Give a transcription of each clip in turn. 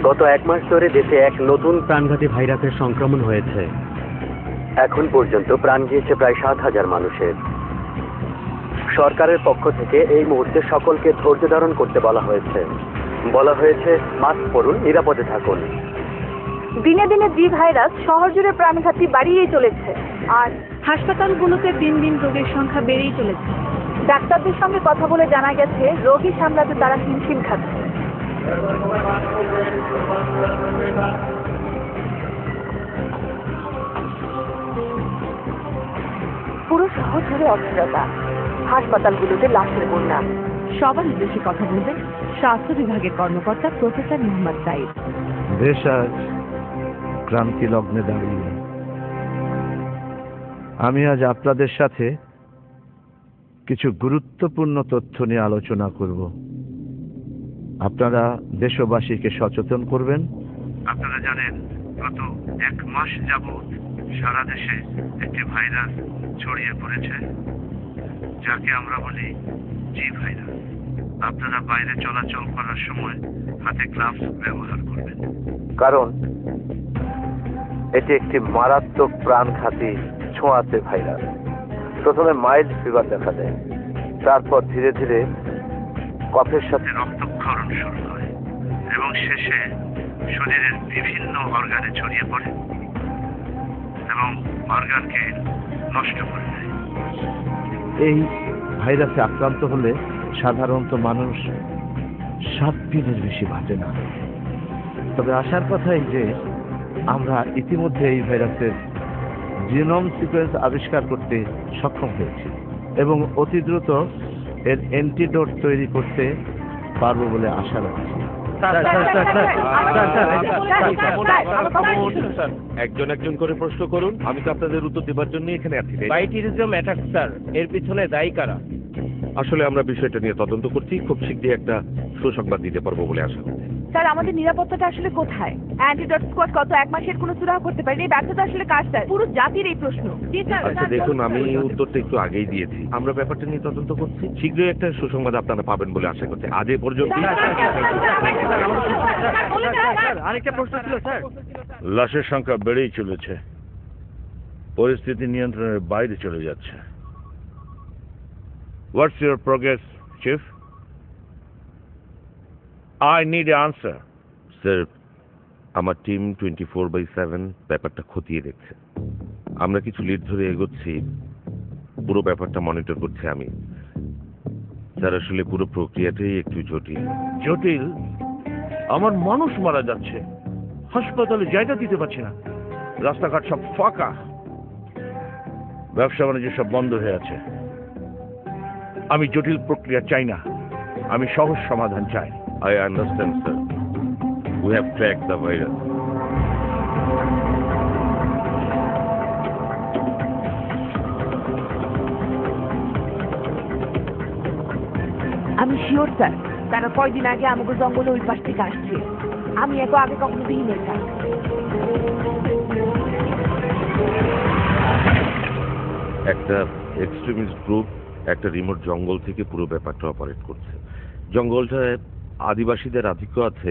গত 1 মাস ধরে দেশে এক নতুন প্রাণঘাতী ভাইরাসের সংক্রমণ হয়েছে। এখন পর্যন্ত প্রাণ গিয়েছে প্রায় 7,000 মানুষের। সরকারের পক্ষ থেকে এই মুহূর্তে সকলকে ধৈর্য ধারণ করতে বলা হয়েছে। মাস্ক পরুন, নিরাপদে থাকুন। দিনে দিনে জি ভাইরাস শহর জুড়ে প্রাণঘাতী বাড়িয়েই চলেছে, আর হাসপাতালগুলোতে দিন দিন রোগীর সংখ্যা বেড়েই চলেছে। ডাক্তারদের সঙ্গে কথা বলে জানা গেছে রোগী সামলাতে তারা হিমশিম খাচ্ছে। পুরো শহর জুড়ে অস্থিরতা, হাসপাতালগুলোতে লাশের বন্যা। সবার উদ্দেশ্যে কথা বলবেন স্বাস্থ্য বিভাগের কর্মকর্তা প্রফেসর মোহাম্মদ সাইদ। দেশ আজ ক্রান্তি লগ্নে দাঁড়িয়ে। আমি আজ আপনাদের সাথে কিছু গুরুত্বপূর্ণ তথ্য নিয়ে আলোচনা করব। আপনারা দেশবাসীকে সচেতন করবেন। আপনারা জানেন গত 1 মাস যাবৎ সারা দেশে একটি ভাইরাস ছড়িয়ে পড়েছে, যাকে আমরা বলি জি ভাইরাস। আপনারা বাইরে চলাচল করার সময় হাতে গ্লাভস ব্যবহার করবেন, কারণ এটি একটি মারাত্মক প্রাণঘাতী ছোঁয়াচে ভাইরাস। প্রথমে মাইল্ড ফিভার দেখা দেয়, তারপর ধীরে ধীরে কফের সাথে রক্তক্ষরণ শুরু হয় এবং শেষে শরীরের বিভিন্ন অর্গানে ছড়িয়ে পড়ে এবং অর্গানকে নষ্ট করে দেয়। এই ভাইরাসে আক্রান্ত হলে সাধারণত মানুষ 7 দিনের বেশি বাঁচে না। তবে আশার কথাই যে আমরা ইতিমধ্যে এই ভাইরাসের জিনোম সিকোয়েন্স আবিষ্কার করতে সক্ষম হয়েছি এবং অতি দ্রুত এর অ্যান্টিডোট তৈরি করতে পারবো বলে আশা রাখছি। একজন একজন করে প্রশ্ন করুন, আমি তো আপনাদের উত্তর দেবার জন্য এখানে আছি। বাইটিরিজম অ্যাটাক স্যার, এর পিছনে দায়ী কারা? আসলে আমরা বিষয়টা নিয়ে তদন্ত করছি, খুব শীঘ্রই একটা সুসংবাদ দিতে পারবো বলে আশা করছি। স্যার, আমাদের নিরাপত্তাটা আসলে কোথায়? অ্যান্টিডট স্কোয়াড গত 1 মাসের কোনো সুরাহা করতে পারেনি। এই ব্যর্থতা আসলে কার স্যার? পুরো জাতির এই প্রশ্ন। আচ্ছা দেখুন, আমি উত্তরটা একটু আগেই দিয়েছি। আমরা ব্যাপারটা নিয়ে তদন্ত করছি, শীঘ্রই একটা সুসংবাদ আপনারা পাবেন বলে আশা করছি। আজ এ পর্যন্ত। আরেকটা প্রশ্ন ছিল স্যার। লাশের সংখ্যা বেড়েই চলেছে, পরিস্থিতি নিয়ন্ত্রণের বাইরে চলে যাচ্ছে। What's your progress, Chief? I need an answer. Sir, আমার টিম 24/7 ব্যাপারটা খতিয়ে দেখছে। আমরা কিছু লিড ধরে এগোচ্ছি, পুরো ব্যাপারটা মনিটর করছি আমি। স্যার, আসলে পুরো প্রক্রিয়াটাই একটু জটিল। জটিল? আমার মানুষ মারা যাচ্ছে, হাসপাতালে জায়গা দিতে পারছি না, রাস্তাঘাট সব ফাঁকা, ব্যবসা বাণিজ্য সব বন্ধ হয়ে আছে। আমি জটিল প্রক্রিয়া চাই না, আমি সহজ সমাধান চাই। I understand, sir. We have tracked the virus. আমি শিওর স্যার, তারা কয়দিন আগে আমাকে জঙ্গলে ওই পাশ থেকে আসছে। আমি এত আগে কখনো দেখিনি স্যার। একটা এক্সট্রিমিস্ট গ্রুপ একটা রিমোট জঙ্গল থেকে পুরো ব্যাপারটা অপারেট করছে। জঙ্গলটায় আদিবাসীদের আধিক্য আছে,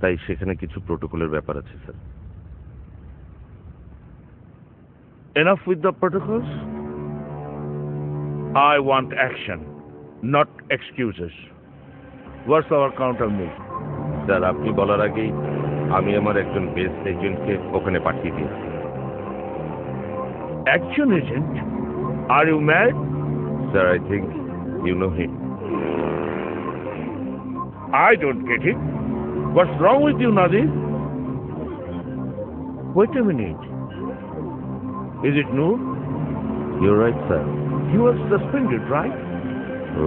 তাই সেখানে কিছু প্রোটোকলের ব্যাপার আছে sir. Enough with the protocols. I want action, not excuses. What's our counter move? Sir, আপনি বলার আগেই আমি আমার একজন বেস এজেন্টকে ওখানে পাঠিয়ে দিয়েছি। Action agent? Are you mad? Sir, I think you know him. I don't get it. What's wrong with you, Nadir? Wait a minute. Is it Noor? You're right, sir. He was suspended, right?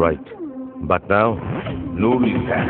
Right. But now, Noor is back.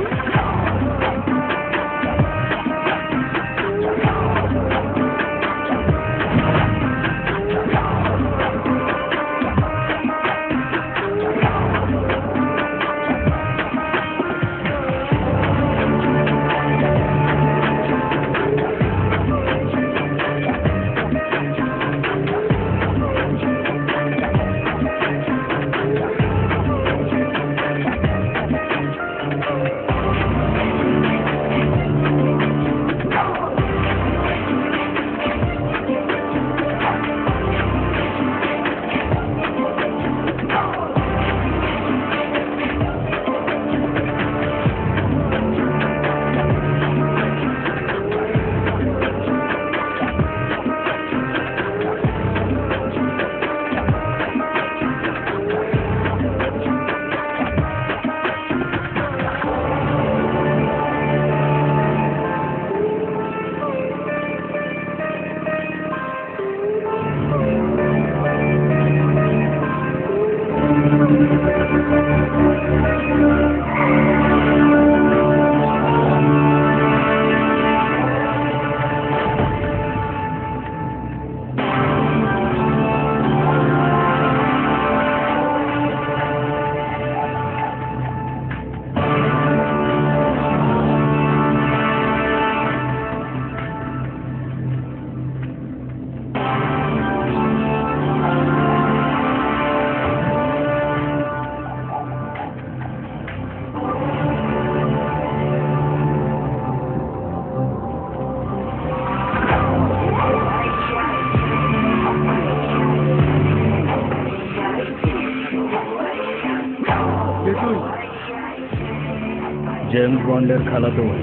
James বন্ডের খালাতো ভাই।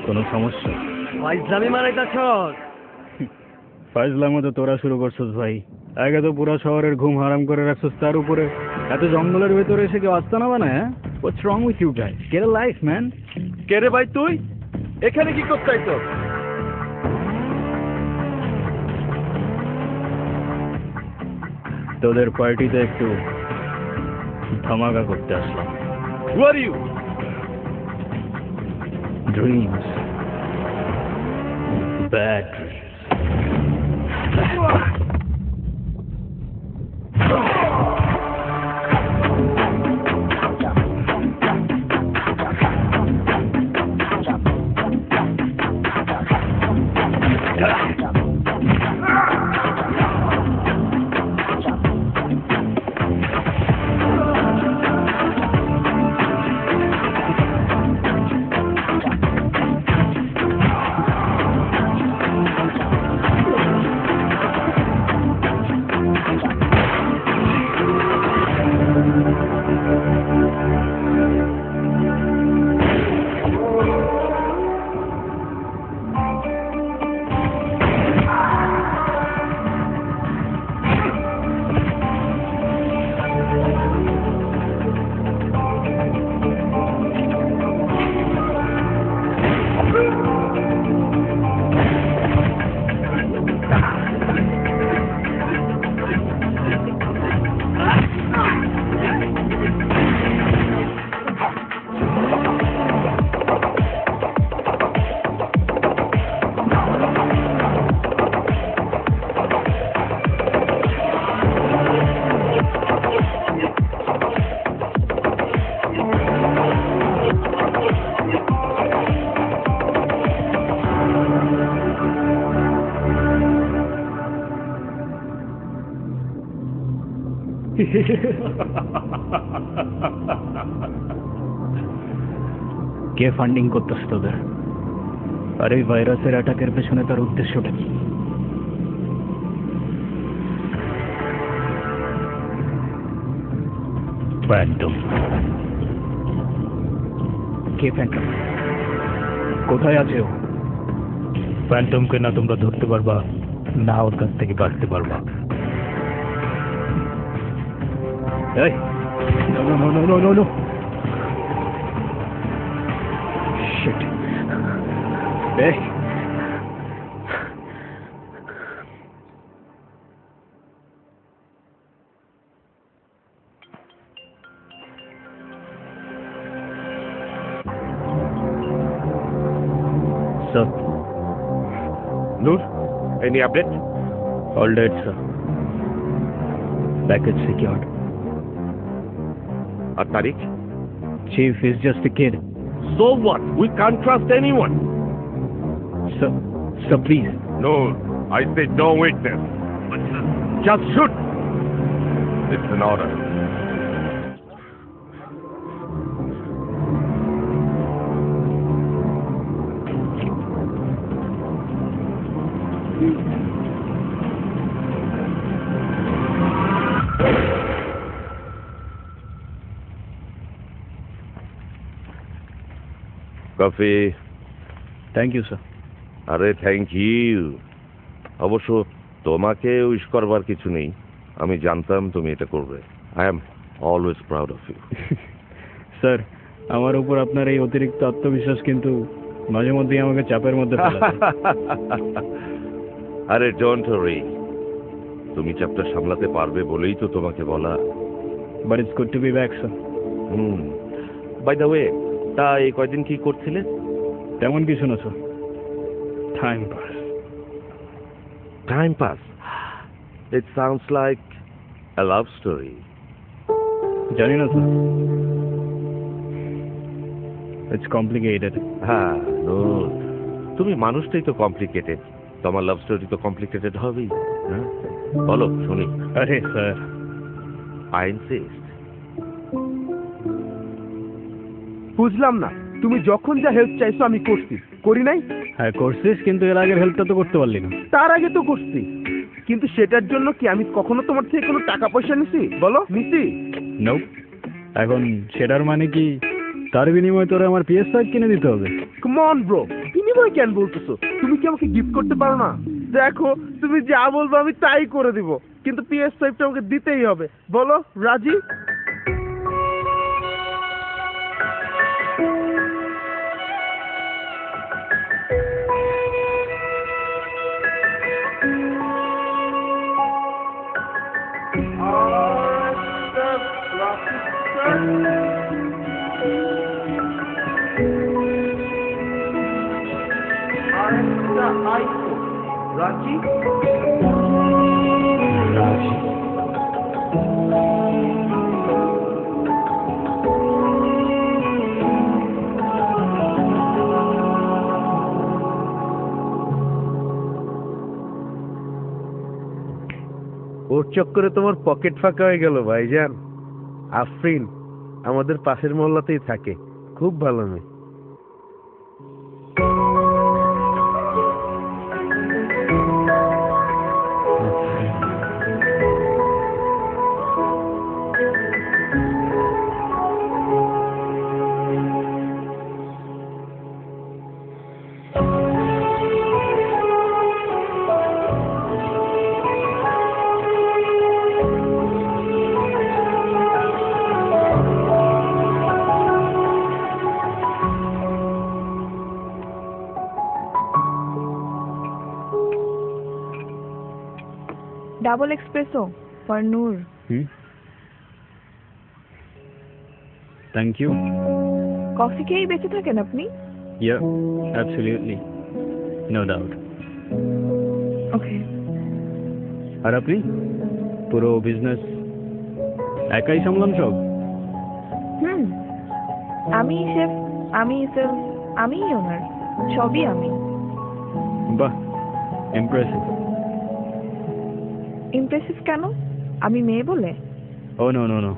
কোনো সমস্যা? ফাইজলামি মারাইতাছ? ফাইজলামো তো তোরা শুরু করছিস ভাই। আগে তো পুরো শহরের ঘুম হারাম করে রাখছিস, তার উপরে এত জঙ্গলের ভেতরে এসে কেউ আস্তানা বানায়? হ্যাঁ, what's wrong with you guys? Get a life man. কে রে ভাই তুই? এখানে কি করতে আইছো? তোদের পার্টিতে একটু ধামাকা করতে আসলাম। Who are you? Dreams, bad dreams. K funding করতেছে তোদের? আর এই ভাইরাসের অ্যাটাকের পেছনে তার উদ্দেশ্যটা কি? ফ্যান্টম। কে ফ্যান্টম? কোথায় আছে ও? ফ্যান্টমকে না তোমরা ধরতে পারবা, না ওর কাছ থেকে বাঁচতে পারবা। এই, no, no, no, no, no, no, no. Shit. Hey. Sir. Noor, any update? All right, sir. Package secured. আর তারিখ? Chief is just a kid. So what? We can't trust anyone. Sir, please. No, I said no witness. Just shoot. It's an order. Coffee. Thank you, sir. আরে thank you. অবশ্য তোমাকে wish করবার কিছু নেই, আমি জানতাম তুমি এটা করবে। I am always proud of you. Sir, আমার উপর আপনার এই অতিরিক্ত আত্মবিশ্বাস কিন্তু মাঝে মধ্যেই আমাকে চাপের মধ্যে ফেলে দেয়। আরে ডোন্ট ওয়ারি, তুমি চাপটা সামলাতে পারবে বলেই তো তোমাকে বলা। But it's good to be back, sir. By the way, তা এই কয়দিন কি করছিলে? তেমন কিছু না sir, time pass. Time pass? It sounds like a love story. জানি না স্যার, ইটস কমপ্লিকেটেড। হ্যাঁ, তুমি মানুষটাই তো কমপ্লিকেটেড, তোমার লাভ স্টোরি তো কমপ্লিকেটেড হবেই। হ্যাঁ, বলো শুনি। আরে স্যার, আই ইনসিস্ট। বুঝলাম না, তুমি যখন যা হেল্প চাইছো আমি করছি, করি নাই? হ্যাঁ করছিস, কিন্তু এর আগের হেল্পটা তো করতে পারলি না। তার আগে তো করছি, কিন্তু সেটার জন্য কি আমি কখনো তোমার থেকে কোনো টাকা পয়সা নিছি? বলো, নিছি? নোপ। এখন সেটার মানে কি তার বিনিময়ে তোরা আমার PS5 কিনে দিতে হবে। কাম অন ব্রো, বিনিময় কেন বলতেছো? তুমি কি আমাকে গিফট করতে পারো না? দেখো, তুমি যা বলবো আমি তাই করে দিব, কিন্তু PS5টা আমাকে দিতেই হবে। বলো, রাজি? রাজি? রাজি। ওর চক্করে তোমার পকেট ফাঁকা হয়ে গেল ভাইজান। আফরিন আমাদের পাশের মহল্লাতেই থাকে, খুব ভালো মেয়ে। Double espresso for Noor. Thank you. Coffee খেয়েই বেঁচে থাকেন আপনি? Yeah, absolutely, no doubt. Okay. আর আপনি পুরো বিজনেস একাই সামলান সব? আমি শেফ, আমি সেলস, আমি ওনার, সবই আমি। বাহ, ইমপ্রেসিভ। ইমপ্রেসিভ কেন? আমি মেয়ে বলে? Oh no no no,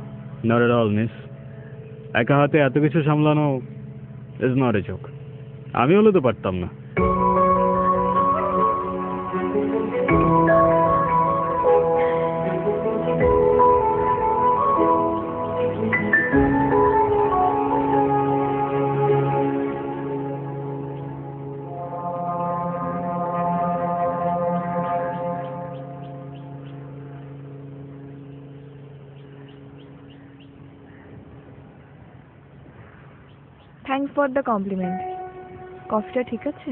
not at all miss. একা হাতে এত কিছু সামলানো ইজ নট এ জোক। আমি হলে তো পারতাম না। Thanks for the compliment. কফিটা ঠিক আছে?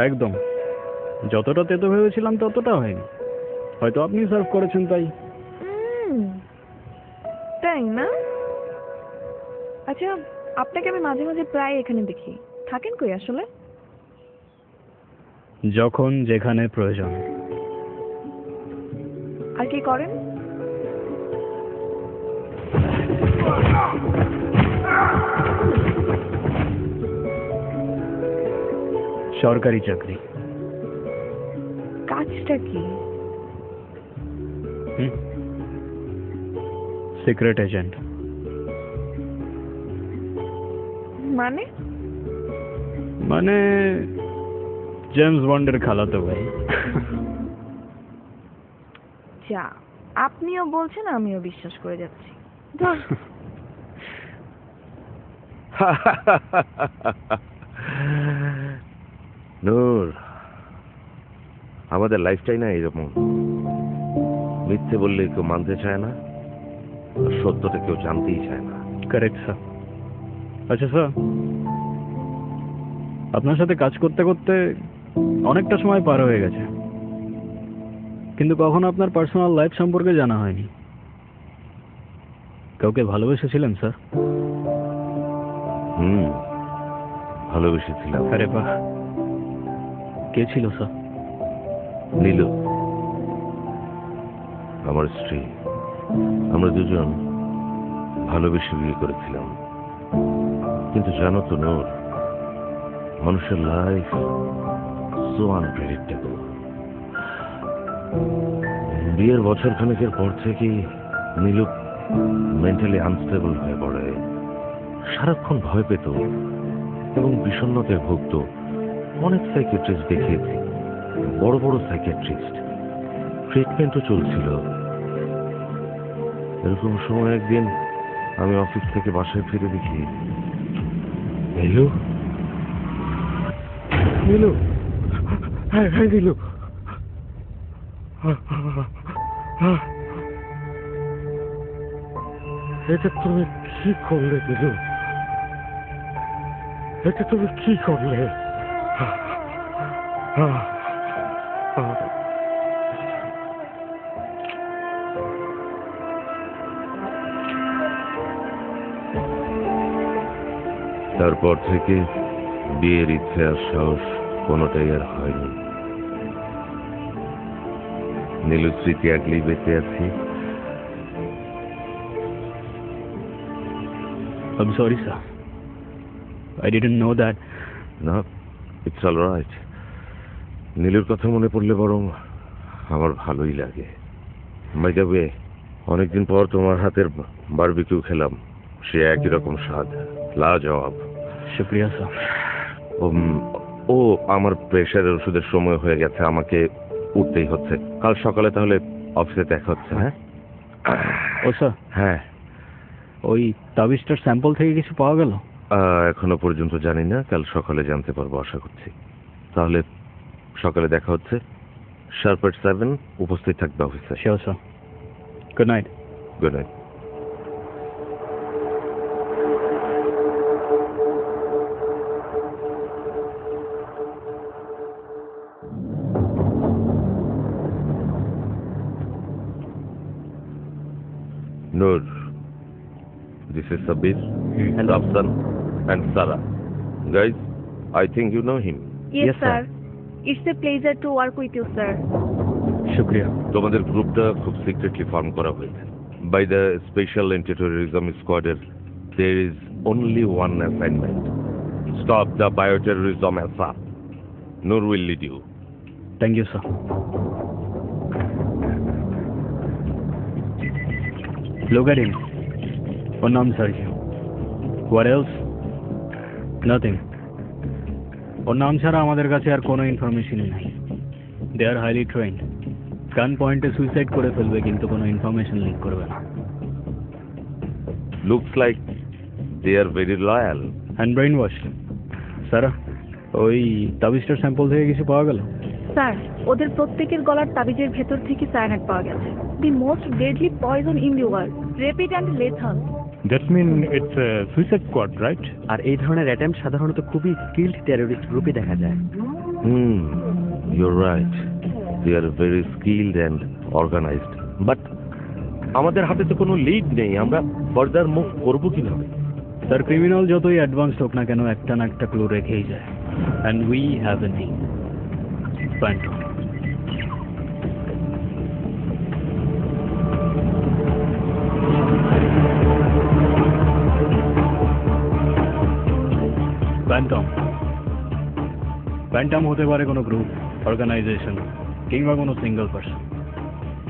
একদম, যতটা তেতো ভেবেছিলাম ততটা হয়নি। হয়তো আপনি সার্ভ করেছেন তাই। তাই না? আচ্ছা, আপনাকে আমি মাঝে মাঝে প্রায় এখানে দেখি, থাকেন কই আসলে? যখন যেখানে প্রয়োজন। আর কি করেন? সরকারি চাকরি। কাজটা কি? Secret agent. মানে? মানে জেমস বন্ডের খালাতো ভাই। যা, আপনিও বলছেন আমিও বিশ্বাস করে যাচ্ছি। ধর। নূর, আমাদের লাইফটাই না এরকম। মিথ্যে বললে কেউ মানতে চায় না, আর সত্যটা কেউ জানতেই চায় না। Correct sir. আচ্ছা স্যার, আপনার সাথে কাজ করতে করতে অনেকটা সময় পার হয়ে গেছে, কিন্তু কখনো আপনার পার্সোনাল লাইফ সম্পর্কে জানা হয়নি। কাউকে ভালোবেসেছিলেন স্যার? ভালোবেসেছিলাম। আরে বাহ, কে ছিল স্যার? নীলু, আমার স্ত্রী। আমরা দুজন ভালোবেসে বিয়ে করেছিলাম। কিন্তু জানো তো নূর, মানুষের লাইফ সো আনপ্রেডিক্টেবল। বিয়ের বছর খানেকের পর থেকেই নীলু মেন্টালি আনস্টেবল হয়ে পড়ে। সারাক্ষণ ভয় পেত এবং বিষণ্ণতায় ভুগত। অনেক সাইকিয়াট্রিস্ট দেখিয়েছি, বড় বড় সাইকিয়াট্রিস্ট, ট্রিটমেন্টও চলছিল। এরকম সময় একদিন আমি অফিস থেকে বাসায় ফিরে দেখি নীলু, নীলু, হ্যাঁ হ্যাঁ নীলু, এটা তুমি কি করলে নীলু? এটা তুমি কি করলে? তারপর থেকে বিয়ের ইচ্ছে আর সাহস কোনোটাই আর হয়নি। নীলু স্মৃতি আগলেই বেঁচে আছি। I'm sorry, sir. I didn't know that. না, ইটস অল রাইট। নীলুর কথা মনে পড়লে বরং আমার ভালোই লাগে। বাই দ্য ওয়ে, অনেকদিন পর তোমার হাতের বারবিকিউ খেলাম, সে একই রকম স্বাদ, লাজবাব। শুক্রিয়া স্যার। ও আমার প্রেশারের ওষুধের সময় হয়ে গেছে, আমাকে উঠতেই হচ্ছে। কাল সকালে তাহলে অফিসে দেখা হচ্ছে। হ্যাঁ ও স্যার, হ্যাঁ, ওই তাবিজটার স্যাম্পল থেকে কিছু পাওয়া গেল? এখনো পর্যন্ত জানি না, কাল সকালে জানতে পারবো আশা করছি। তাহলে সকালে দেখা হচ্ছে, শার্প এট 7 উপস্থিত থাকবে অফিসে। Sure sir. Good night. Good night. Noor, this is Sabir and Afsan and Sarah. Guys, I think you know him. Yes, sir. It's a pleasure to work with you, sir. শুক্রিয়া। তোমাদের গ্রুপটা খুব secretly form করা হয়েছে। By the special anti terrorism স্কোয়াডের there is only one assignment. Stop the bioterrorism assault. Noor will lead you. Thank you sir. Look at him. ওর নাম Sergio. What else? Nothing. ওর নাম ছাড়া আমাদের কাছে আর কোনো ইনফরমেশনই নাই। They are highly trained. গান পয়েন্টে সুইসাইড করে ফেলবে, কিন্তু কোনো ইনফরমেশন লিক করবে না। Looks like they are very loyal. And brainwashed. সারা, ওই তাবিজটার স্যাম্পল থেকে কিছু পাওয়া গেল? স্যার, ওদের প্রত্যেকের গলার তাবিজের ভেতর থেকে সায়ানাইড পাওয়া গেছে। The most deadly poison in the world, rapid and lethal. That mean it's a suicide squad, right? আর এই ধরনের অ্যাটেম্প সাধারণত খুবই স্কিল্ড টেররিস্ট গ্রুপে দেখা যায়। You're right. They are very skilled and organized. But আমাদের হাতে তো কোনো লিড নেই, আমরা ফার্দার মুভ করবো কিভাবে? তার ক্রিমিনাল যতই অ্যাডভান্স হোক না কেন, একটা না একটা ক্লু রেখেই যায়। And we have a name. Phantom. Phantom হতে পারে কোনো গ্রুপ, অর্গানাইজেশন কিংবা কোনো single person.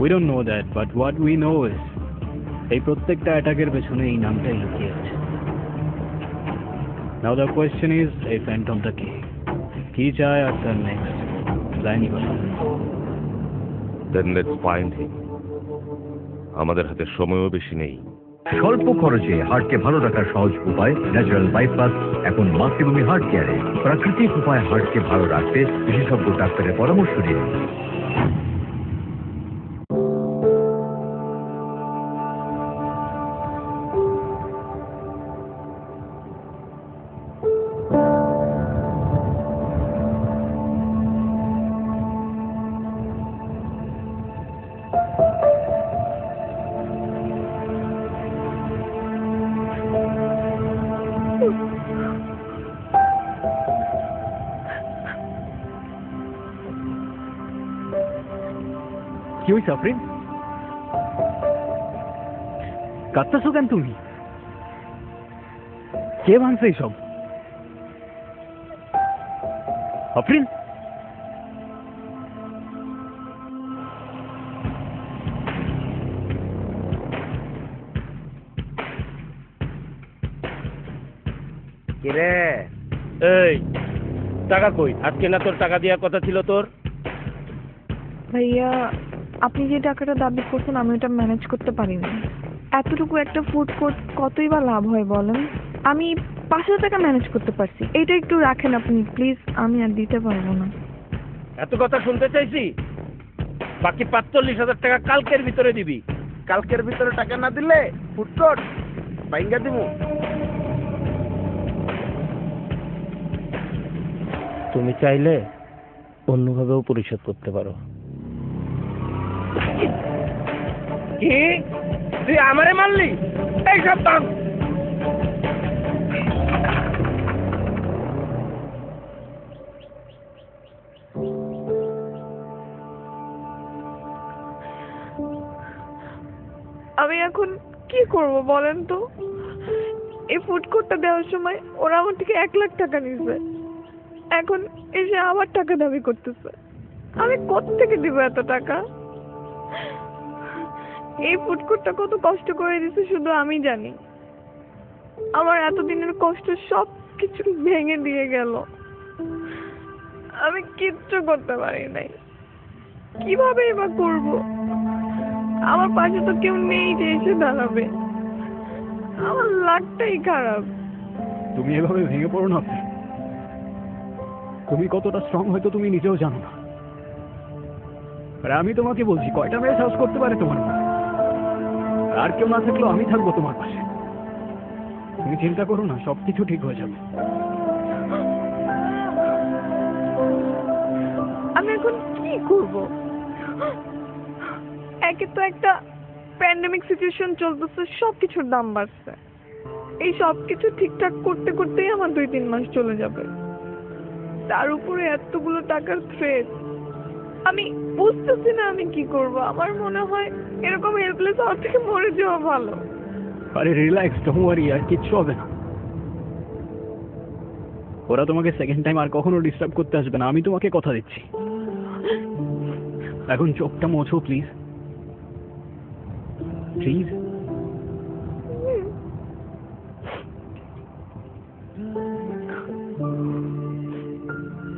We don't know that, but what we know is এই প্রত্যেকটা অ্যাটাকের পেছনে এই নামটাই লুকিয়ে আছে। Now the question is, এই ফ্যান্টমটা কে, কি চায় আর তার নেক্সট প্ল্যানই বা? Then let's find him. আমাদের হাতে সময়ও বেশি নেই। স্বল্প খরচে হার্টকে ভালো রাখার সহজ উপায় ন্যাচারাল বাইপাস এখন মাতৃভূমি হার্ট কেয়ারে। প্রাকৃতিক উপায়ে হার্টকে ভালো রাখতে বিশেষজ্ঞ ডাক্তারের পরামর্শ দিন। কি হয়েছে আফরিন? কাঁদতেছো কেন তুমি? কে ভাঙছে এইসব? আফরিন, কিরে এই টাকা কই? আজকে না তোর টাকা দেওয়ার কথা ছিল তোর? ভাইয়া, আপনি যে টাকাটা দাবি করছেন আমি ওটা ম্যানেজ করতে পারিনি। এতটুকু একটা ফুড কোর্ট কতই বা লাভ হয় বলেন? আমি 5,000 টাকা ম্যানেজ করতে পারছি। এইটা একটু রাখেন আপনি প্লিজ, আমি আর দিতে পারবো না। এত কথা শুনতে চাইছি? বাকি 45,000 টাকা কালকের ভিতরে দিবি। কালকের ভিতরে টাকা না দিলে ফুড কোর্ট বাইঙ্গা দিমু। তুমি চাইলে অন্যভাবেও পরিশোধ করতে পারো। কি তুই আমারে মারলি? এই সাবধান। আমি এখন কি করব বলেন তো? এই ফুড কোর্টটা দেওয়ার সময় ওরা আমার থেকে 1 লাখ টাকা নিছে, এখন এসে আবার টাকা দাবি করতেছে। আমি কোত্থেকে দিব এত টাকা? এই ফুড কোর্টটা কত কষ্ট করে দিছে শুধু আমি জানি। আমার এতদিনের কষ্ট সব কিছু ভেঙে দিয়ে গেল। আমি কিচ্ছু করতে পারি নাই, কিভাবে এবার করব? আমার পাশে তো কেউ নেই যে এসে দাঁড়াবে। আমার লাকটাই খারাপ। তুমি এভাবে ভেঙে পড়ো না। তুমি কতটা স্ট্রং হয়তো তুমি নিজেও জানো না। আর আমি তোমাকে বলছি, কয়টা মেয়ে সাহস করতে পারে তোমার মা? আর কেউ না থাকলেও আমি থাকবো তোমার পাশে। তুমি চিন্তা করো না, সবকিছু ঠিক হয়ে যাবে। আমি এখন কি করব? একে তো একটা প্যান্ডেমিক সিচুয়েশন চলতেছে, সবকিছুর দাম বাড়ছে। এই সবকিছু ঠিকঠাক করতে করতেই আমার 2-3 মাস চলে যাবে। তার উপরে এতগুলো টাকার থ্রেট। আমি বুঝতেছি না আমি কি করব। আমার মনে হয় এরকম হেল্পলেস হওয়ার থেকে মরে যাওয়া ভালো। আরে রিল্যাক্স, ডোন্ট ওয়ারি, আর কিচ্ছু হবে না। ওরা তোমাকে সেকেন্ড টাইম আর কখনো ডিস্টার্ব করতে আসবে না, আমি তোমাকে কথা দিচ্ছি। এখন চোখটা মোছো প্লিজ, প্লিজ।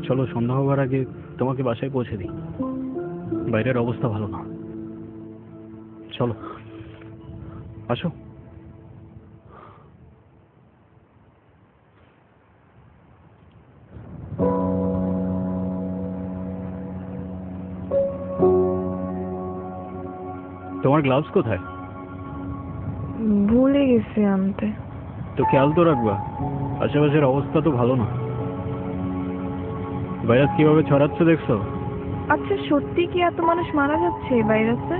চলো, সন্ধ্যা হওয়ার আগে তোমাকে বাসায় পৌঁছে দিই। বাইরের অবস্থা ভালো না। চলো, আসো। তোমার গ্লাভস কোথায়? ভুলে গেছি আনতে। তো খেয়াল তো রাখবা, আশেপাশের অবস্থা তো ভালো না। ভাইরাস কিভাবে ছড়াচ্ছে দেখছো? আচ্ছা, সত্যি কি এত মানুষ মারা যাচ্ছে এই ভাইরাসে?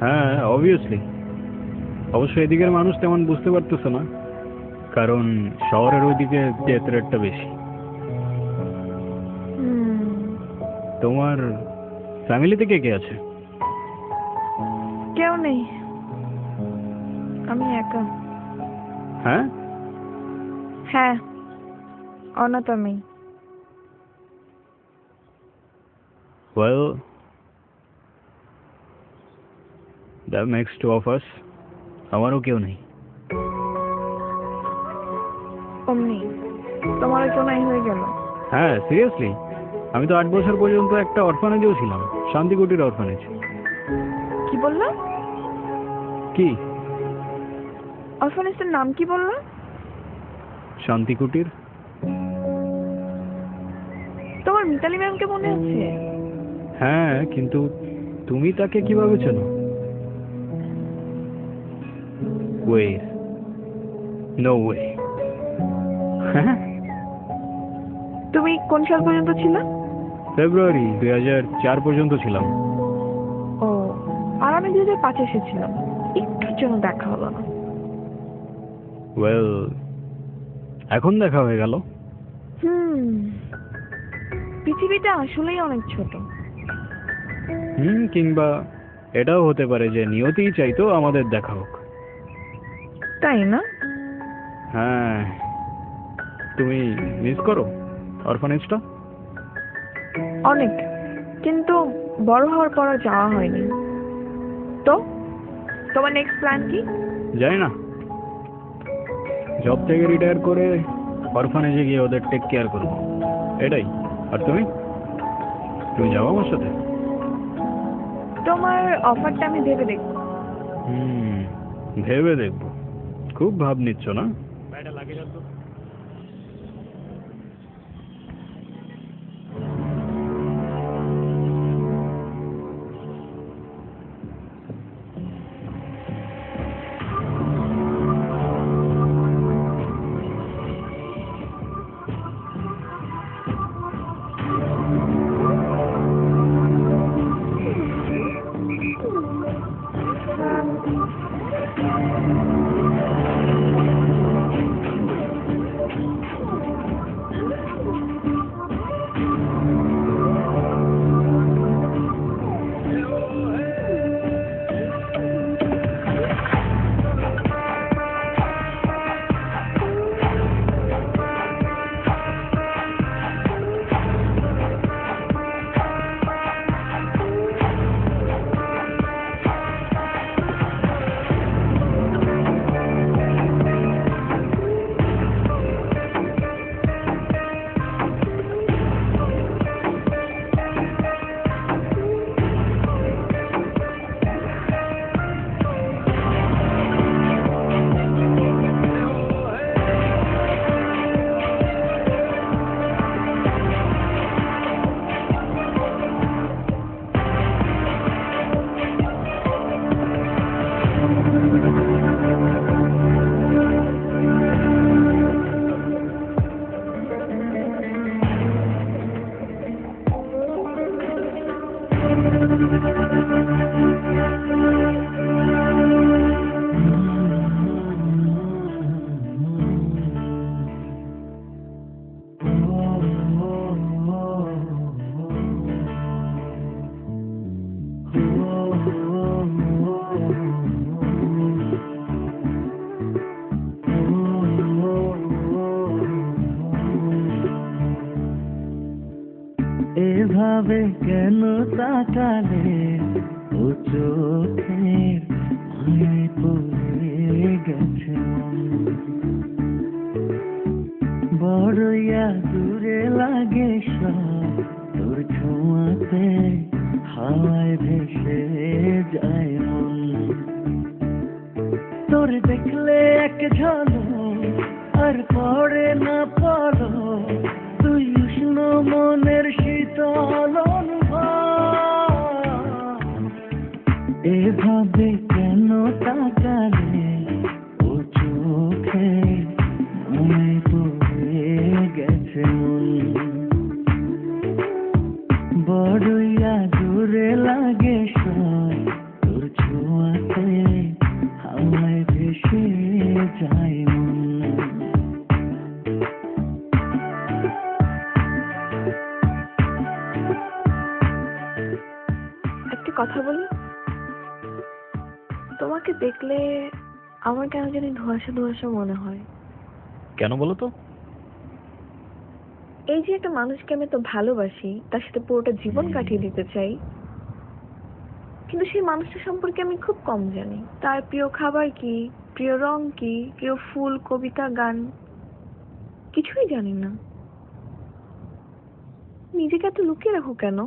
হ্যাঁ, অবভিয়াসলি। অবশ্য এদিকের মানুষ তেমন বুঝতে পারতেছে না, কারণ শহরের ওইদিকে ডেথ রেটটা বেশি। তোমার ফ্যামিলিতে কে কে আছে? কেউ নেই, আমি একা। হ্যাঁ হ্যাঁ, অনাথ আমি। Well, that makes 2 of us. আমারও কেউ নেই। অমনি তোমারও কেউ নাই হয়ে গেল? হ্যাঁ, সিরিয়াসলি। আমি তো 8 বছর পর্যন্ত একটা অরফানেজেও ছিলাম, শান্তিকুটির অরফানেজ। কি বললা? কি? অরফানেজটার নাম কি বললা? শান্তিকুটির। তোমার মিতালি ম্যামকে মনে আছে? হ্যাঁ, কিন্তু তুমি তাকে কিভাবে চেনো? Wait, no way. তুমি কোন সাল পর্যন্ত ছিলে? ফেব্রুয়ারি 2004 পর্যন্ত ছিলাম। ও, আর আমি 2005 এসেছিলাম। একটুর জন্য দেখা হলো না। ওয়েল, এখন দেখা হয়ে গেল। পৃথিবীটা আসলেই অনেক ছোট। কিংবা এটাও হতে পারে যে নিয়তিই চাইতো আমাদের দেখা হোক। তাই না? হ্যাঁ। তুমি মিস করো অরফানেজটা? অনেক, কিন্তু বড় হওয়ার পর আর যাওয়া হয়নি। তো তোমার নেক্সট প্ল্যান কি? জানি না। জব থেকে রিটায়ার করে অরফানেজে গিয়ে ওদের টেক কেয়ার করবো, এটাই। আর তুমি যাও আমার সাথে? তোমার অফারটা আমি ভেবে দেখব। ভেবে দেখবো। খুব ভাব নিচ্ছ না? এভাবে কেন তাকালে ও চোখের মায়ায় পড়ে গেছে বড়ইয়া দূরে লাগে সব তোর ছোঁয়াতে হাওয়ায় ভেসে যায় মন তোর দেখলে এক ঝলক আর পড়ে না পড়ো তুই উষ্ণ মনের শীতল এভাবে কেন তাকালে ও চোখে মায়ায় পড়ে গেছে মন বড়ইয়া দূরে লাগে সব তোর ছোঁয়াতে হাওয়ায় ভেসে যায় মন কথা বলি তোমাকে দেখলে আমার কেন জানি ধোঁয়াশা ধোঁয়াশা মনে হয়। কেন বলো তো? এই যে একটা মানুষকে আমি তো ভালোবাসি, তার সাথে পুরোটা জীবন কাটিয়ে দিতে চাই, কিন্তু সেই মানুষটা সম্পর্কে আমি খুব কম জানি। তার প্রিয় খাবার কি, প্রিয় রং কি, প্রিয় ফুল, কবিতা, গান কিছুই জানি না। নিজেকে এত লুকিয়ে রাখো কেন?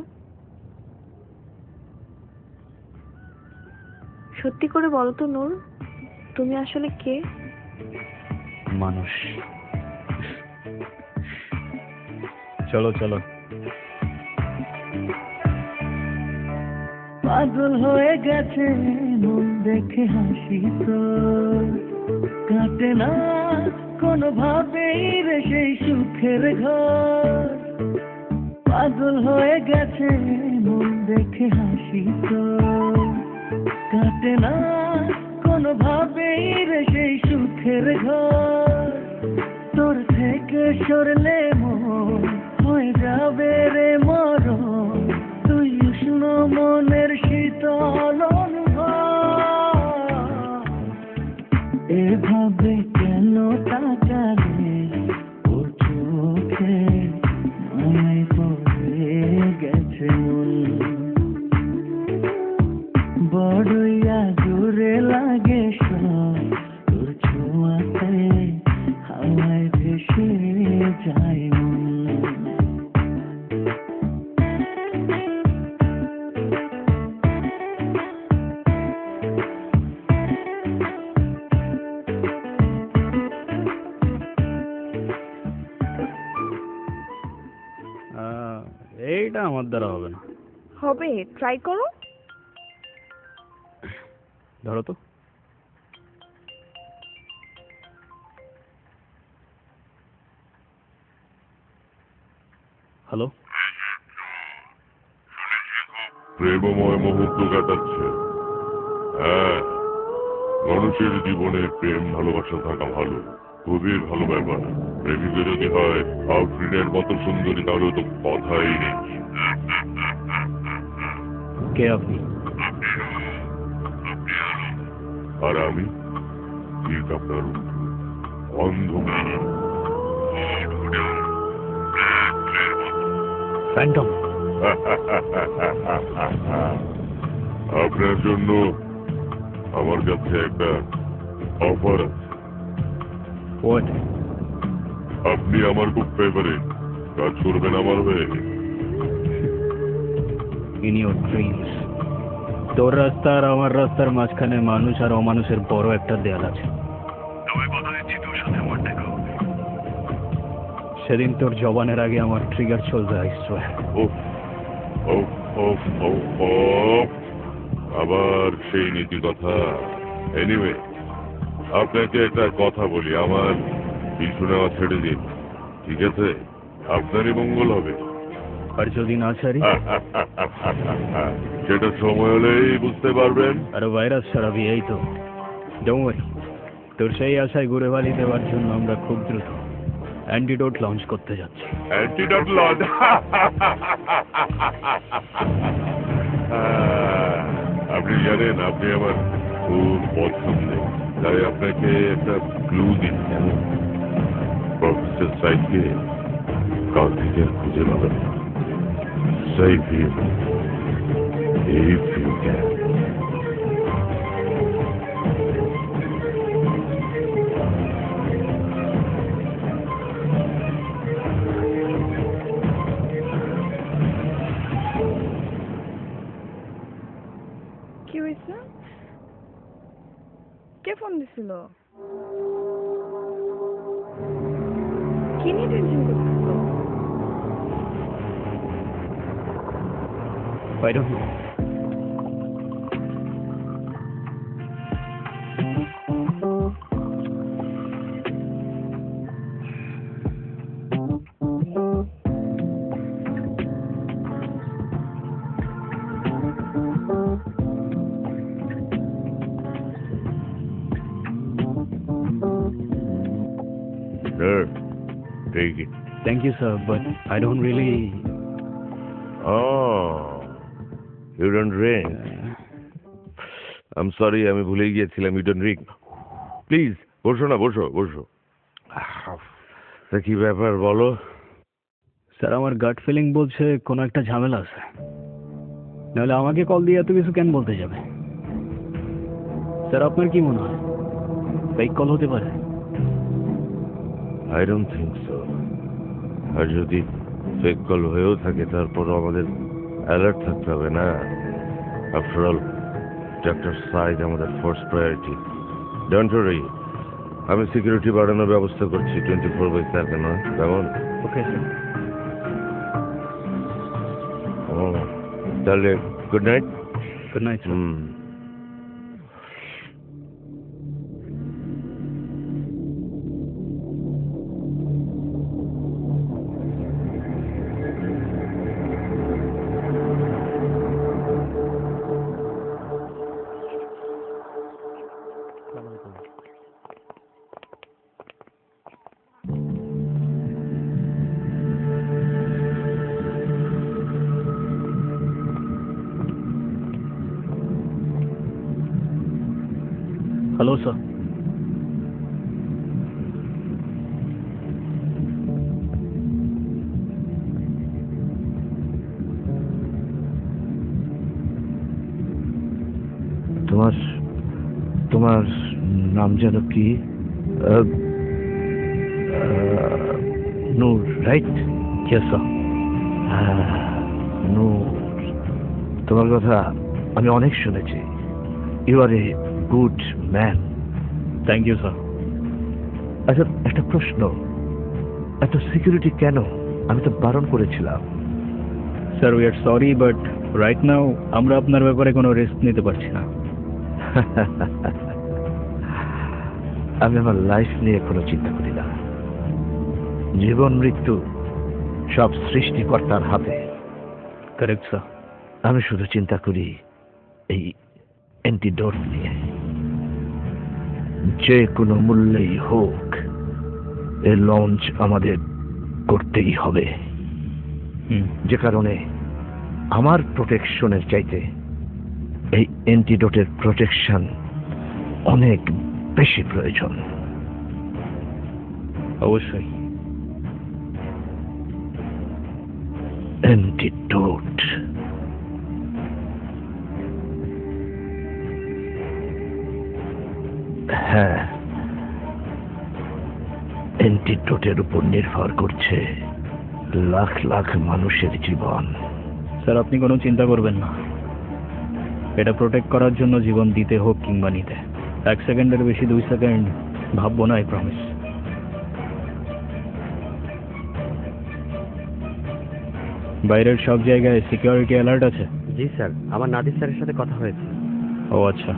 সত্যি করে বলো তো নূর, তুমি আসলে কে? মানুষ। চলো চলো। পাগল হয়ে গেছে মন দেখে হাসি তো কাটে না কোনোভাবেই রে সেই সুখের ঘর পাগল হয়ে গেছে মন দেখে হাসি তো কাটে না কোনোভাবেই রে সেই সুখের ঘর তোর থেকে সরলে মন হয়ে যাবে রে মরণ তুই উষ্ণ মনের শীতল এভাবে কেন তাকালে ও চোখে মায়ায় পড়ে গেছে মন বড়ইয়া দূরে লাগে সব তোর ছোঁয়াতে হাওয়ায় ভেসে যায় মন আমার দ্বারা হবে না। হবে, ট্রাই করো। ধরো তো। হ্যালো, প্রেমময় মুহূর্ত কাটাচ্ছে। হ্যাঁ, মানুষের জীবনে প্রেম ভালোবাসা থাকা ভালো, খুবই ভালো ব্যাপার। প্রেমিক যদি হয় আউটফিনের মতো সুন্দরী, তাহলে তো কথাই নেই। কে আপনি? আর আমি ঠিক আপনার অন্ধকার ফ্যান্টম। আপনার জন্য আমার কাছে একটা অফার আছে। What? আপনি আমার খুব ফেভারিট, কাজ করবেন আমার হয়ে। In your dreams. তোর রাস্তা আর আমার রাস্তার মাঝখানে মানুষ আর অমানুষের বড় একটা দেয়াল আছে। তবে কথা দিচ্ছি, তোর সাথে আমার দেখা হবে। সেদিন তোর জবানের আগে আমার ট্রিগার চলবে, I swear. আবার সেই নীতি কথা। এনিওয়ে, আপনাকে একটা কথা বলি, আমার পিছু নেওয়া ছেড়ে দিন, ঠিক আছে? আপনারই মঙ্গল হবে। আর যদি না ছাড়ি? সেটা সময় হলেই বুঝতে পারবেন। আরে ভাইরাস সারাবি, এই তো। ডোন্ট ওয়ারি, তোর সেই আশায় ঘুরে বালি দেওয়ার জন্য আমরা খুব দ্রুত অ্যান্টিডোট লঞ্চ করতে যাচ্ছি। Antidote launch? আপনি জানেন আপনি আমার খুব পছন্দের, তাই আপনাকে একটা ক্লু দিচ্ছি। প্রফেসর সাইডকে কাল থেকে খুঁজে পাবেন। Save him if you can. কি হয়েছে? কে ফোন দিছিল? কি নিয়ে টেনশন করতেছো? I don't know. Sir, take it. Thank you, sir, but I don't really... Oh, you don't drink. I'm sorry, আমি ভুলে গিয়েছিলাম, you don't drink. Please, বসো না, বসো বসো। তা কি ব্যাপার বলো? স্যার, আমার গাট ফিলিং বলছে কোনো একটা ঝামেলা আছে, নাহলে আমাকে কল দিয়ে এত কিছু কেন বলতে যাবে? স্যার, আপনার কি মনে হয় ফেক কল হতে পারে? I don't think so. আর যদি ফেক কল হয়েও থাকে, তারপরও আমাদের অ্যালার্ট থাকতে হবে না? আফটার অল ডক্টর সাইদ আমাদের ফার্স্ট প্রায়োরিটি। ডোন্ট ওয়ারি, আমি সিকিউরিটি বাড়ানোর ব্যবস্থা করছি 24/7। কেমন? ওকে স্যার। ও তাহলে good night. Good night sir. Hello sir. তোমার নাম যেন কি? Noor, right? Yes sir. Noor, তোমার কথা আমি অনেক শুনেছি। You are a good man. Thank you sir. আচ্ছা, একটা প্রশ্ন, এত সিকিউরিটি কেন? আমি তো বারণ করেছিলাম। Sir we are sorry but right now আমরা আপনার ব্যাপারে কোনো রিস্ক নিতে পারছি না। আমি আমার লাইফ নিয়ে কোনো চিন্তা করি না। জীবন মৃত্যু সব সৃষ্টিকর্তার হাতে। Correct sir. আমি শুধু চিন্তা করি এই অ্যান্টিডোট নিয়ে। যে কোনো মূল্যেই হোক এই লঞ্চ আমাদের করতেই হবে, যে কারণে আমার প্রোটেকশনের চাইতে এই অ্যান্টিডোটের প্রোটেকশন অনেক বেশি প্রয়োজন। অবশ্যই। অ্যান্টিডোট। হ্যাঁ, অ্যান্টিডোটের উপর নির্ভর করছে লাখ লাখ মানুষের জীবন। স্যার আপনি কোনো চিন্তা করবেন না, এটা প্রোটেক্ট করার জন্য জীবন দিতে হোক কিংবা নিতে 1 সেকেন্ডের বেশি 2 সেকেন্ড ভাববো না, আই প্রমিস। বাইরের সব জায়গায় সিকিউরিটি অ্যালার্ট আছে? জি স্যার, আমার নাদির স্যারের সাথে কথা হয়েছে। ও আচ্ছা।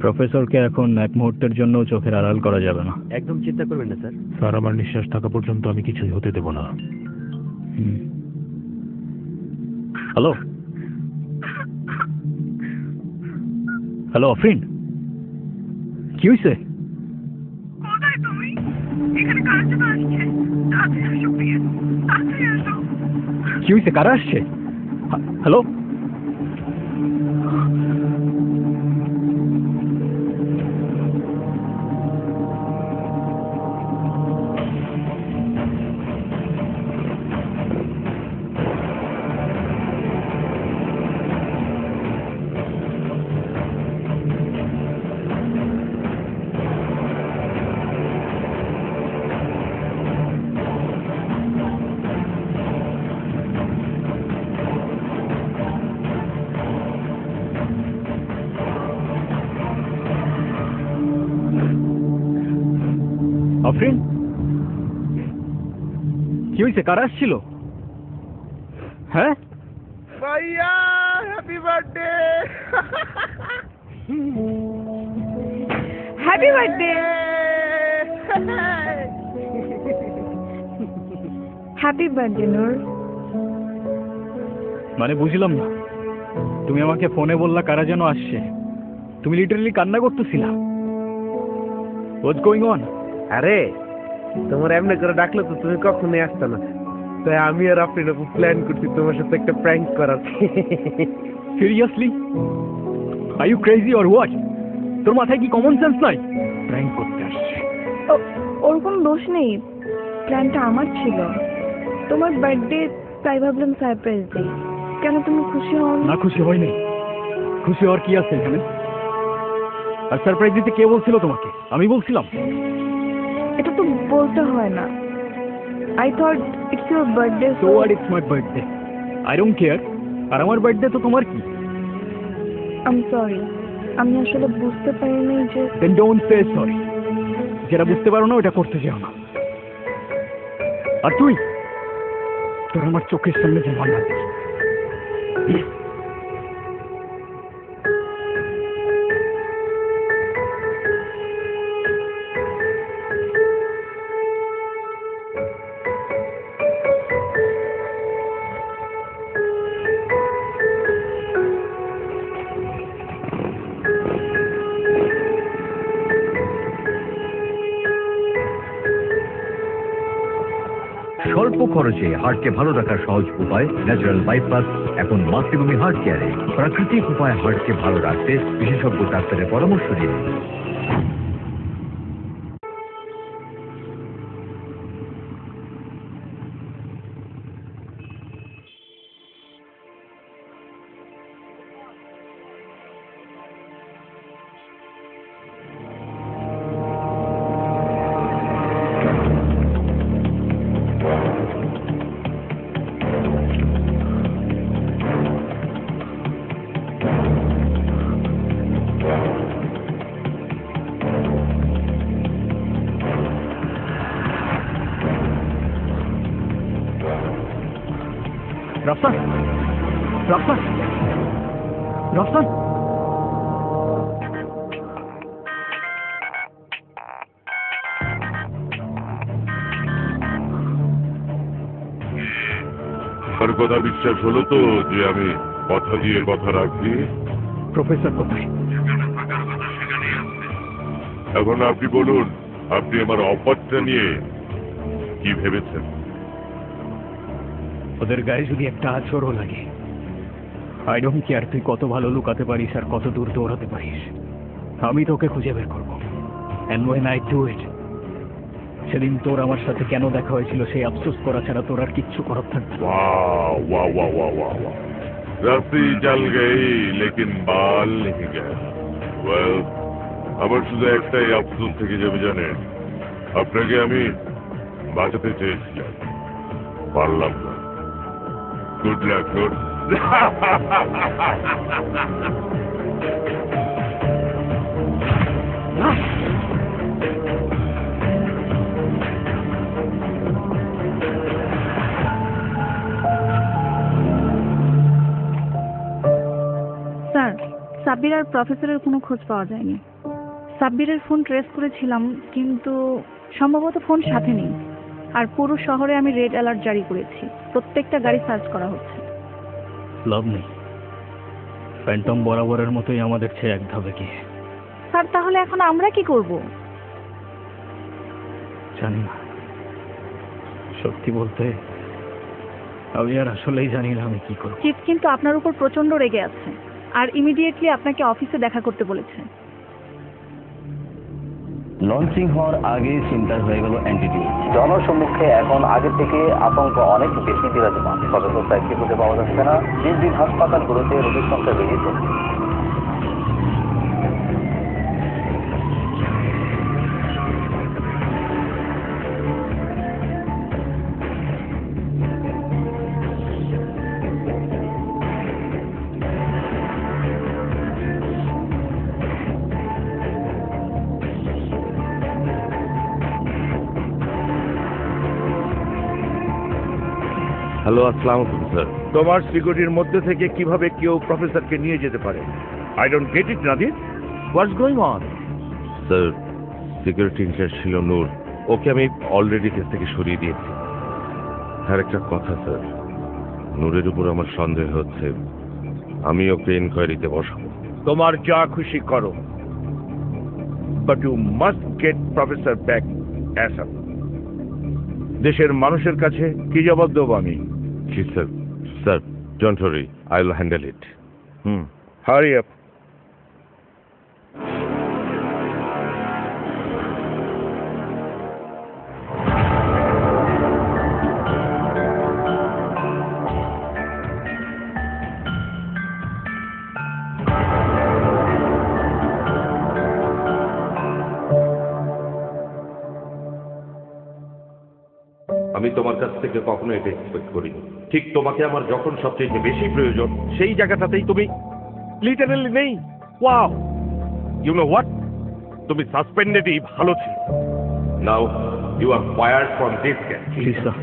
প্রফেসরকে এখন এক মুহূর্তের জন্য চোখের আড়াল করা যাবে না। একদম চিন্তা করবেন না স্যার। স্যার আমার নিঃশ্বাস থাকা পর্যন্ত আমি কিছুই হতে দেব না। হ্যালো হ্যালো আফরিন, কি হয়েছে? কি হয়েছে? কারা আসছে? হ্যালো আফরিন, কি হয়েছে? কারা আসছিল? হ্যাঁ ভাইয়া happy birthday. Happy birthday. Happy birthday Noor. মানে বুঝলাম না, তুমি আমাকে ফোনে বললা কারা যেন আসছে, তুমি লিটারালি কান্না করতেছিলা। হোয়াটস গোয়িং অন? আরে তোমার এমনি করে ডাকলে তো তুমি কখনোই আসতে না, তাই আমি আর আপনি প্ল্যান করছি তোমার সাথে একটা প্র্যাঙ্ক করার। Seriously? Are you crazy or what? তোর মাথায় কি কমন সেন্স নাই? প্র্যাঙ্ক করতে আসছে। ওর কোনো দোষ নেই, প্ল্যানটা আমার ছিল। তোমার বার্থডে, তাই ভাবলাম সারপ্রাইজ দিই। কেন তুমি খুশি হও না? খুশি হয়নি। খুশি হওয়ার কি আছে এখানে? আর সারপ্রাইজ দিতে কে বলছিল তোমাকে? আমি বলছিলাম? এটা তো বলতে হয় না। I thought it's your birthday. So what, it's my birthday, I don't care. আর আমার বার্থডে তো তোমার কি? আই এম সরি, আমি আসলে বুঝতে পারিনি যে। Then don't say sorry. যেটা বুঝতে পারো না ওটা করতে যাও না। আর তুই, তোর আমার চোখের সামনে যে ভালো লাগে। স্বল্প খরচে হার্টকে ভালো রাখার সহজ উপায় ন্যাচারাল বাইপাস এখন মাতৃভূমি হার্ট কেয়ারে। প্রাকৃতিক উপায়ে হার্টকে ভালো রাখতে বিশেষজ্ঞ ডাক্তারের পরামর্শ দিন। রক্সান রক্সান রক্সান আমার কথা বিশ্বাস হলো তো যে আমি কথা দিয়ে কথা রাখছি? প্রফেসর কোথায়? এখন আপনি বলুন, আপনি আমার অফারটা নিয়ে কি ভেবেছেন? ওদের গায়ে যদি একটা আছরও লাগে, আই ডোন্ট কেয়ার তুই কত ভালো লুকাতে পারিস আর কত দূর দৌড়াতে পারিস, আমি তোকে খুঁজে বের করবো। And when I do it, সেদিন তোর আমার সাথে কেন দেখা হয়েছিল সেই আফসোস করা ছাড়া তোর আর কিচ্ছু করার থাকবে না। वाह वाह वाह वाह वाह वाह, रस्सी जल गई लेकिन बाल नहीं गए। वेल, আমার শুধু একটাই আফসোস থেকে যাবে জানেন, আপনাকে আমি বাঁচাতে চেয়েছিলাম, পারলাম না। Good luck good. Sir, Sabbir আর প্রফেসরের কোনো খোঁজ পাওয়া যায়নি। সাব্বিরের ফোন ট্রেস করেছিলাম, কিন্তু সম্ভবত ফোন সাথে নেই। আর পুরো শহরে আমি রেড অ্যালার্ট জারি করেছি, প্রত্যেকটা গাড়ি সার্চ করা হচ্ছে। লাভ নেই, ফ্যান্টম বরাবরের মতোই আমাদের চেয়ে এক ধাপে গিয়ে। স্যার, তাহলে এখন আমরা কি করব? জানি না, সত্যি বলতে আমি আর আসলেই জানি না আমি কি করব। চিফ কিন্তু আপনার উপর প্রচন্ড রেগে আছে আর ইমিডিয়েটলি আপনাকে অফিসে দেখা করতে বলেছে। লঞ্চিং হওয়ার আগে চিন্তা হয়ে গেল এনটিটি জনসম্মুখে এখন আগে থেকে আতঙ্ক অনেক বেশি বিরাজমান। সদস্য একটি খুঁজে পাওয়া যাচ্ছে না। দিন দিন হাসপাতালগুলোতে রোগীর সংখ্যা বেড়ে চলছে। হ্যালো, আসসালামু আলাইকুম স্যার। তোমার সিকিউরিটির মধ্যে থেকে কিভাবে কেউ প্রফেসরকে নিয়ে যেতে পারে? I don't get it Nadir, what's going on? Sir, security incharge ছিল নূর, ওকে আমি অলরেডি কেস থেকে সরিয়ে দিয়েছি। আর একটা কথা স্যার, নূরের উপর আমার সন্দেহ হচ্ছে, আমি ওকে ইনকোয়ারিতে বসাবো। তোমার যা খুশি করো, but you must get professor back ASAP. দেশের মানুষের কাছে কি জবাব দেবো আমি? জি sir. Sir, don't worry, I will handle it. Hurry up. আমি তোমার কাছ থেকে কখনো এটা এক্সপেক্ট করিনি। ঠিক তোমাকে আমার যখন সবচেয়ে বেশি প্রয়োজন, সেই জায়গাটাতেই তুমি লিটারালি নেই। ওয়াও, ইউ নো হোয়াট, তুমি সাসপেন্ডেডই ভালো ছিল। Now you are fired from this case. Please sir,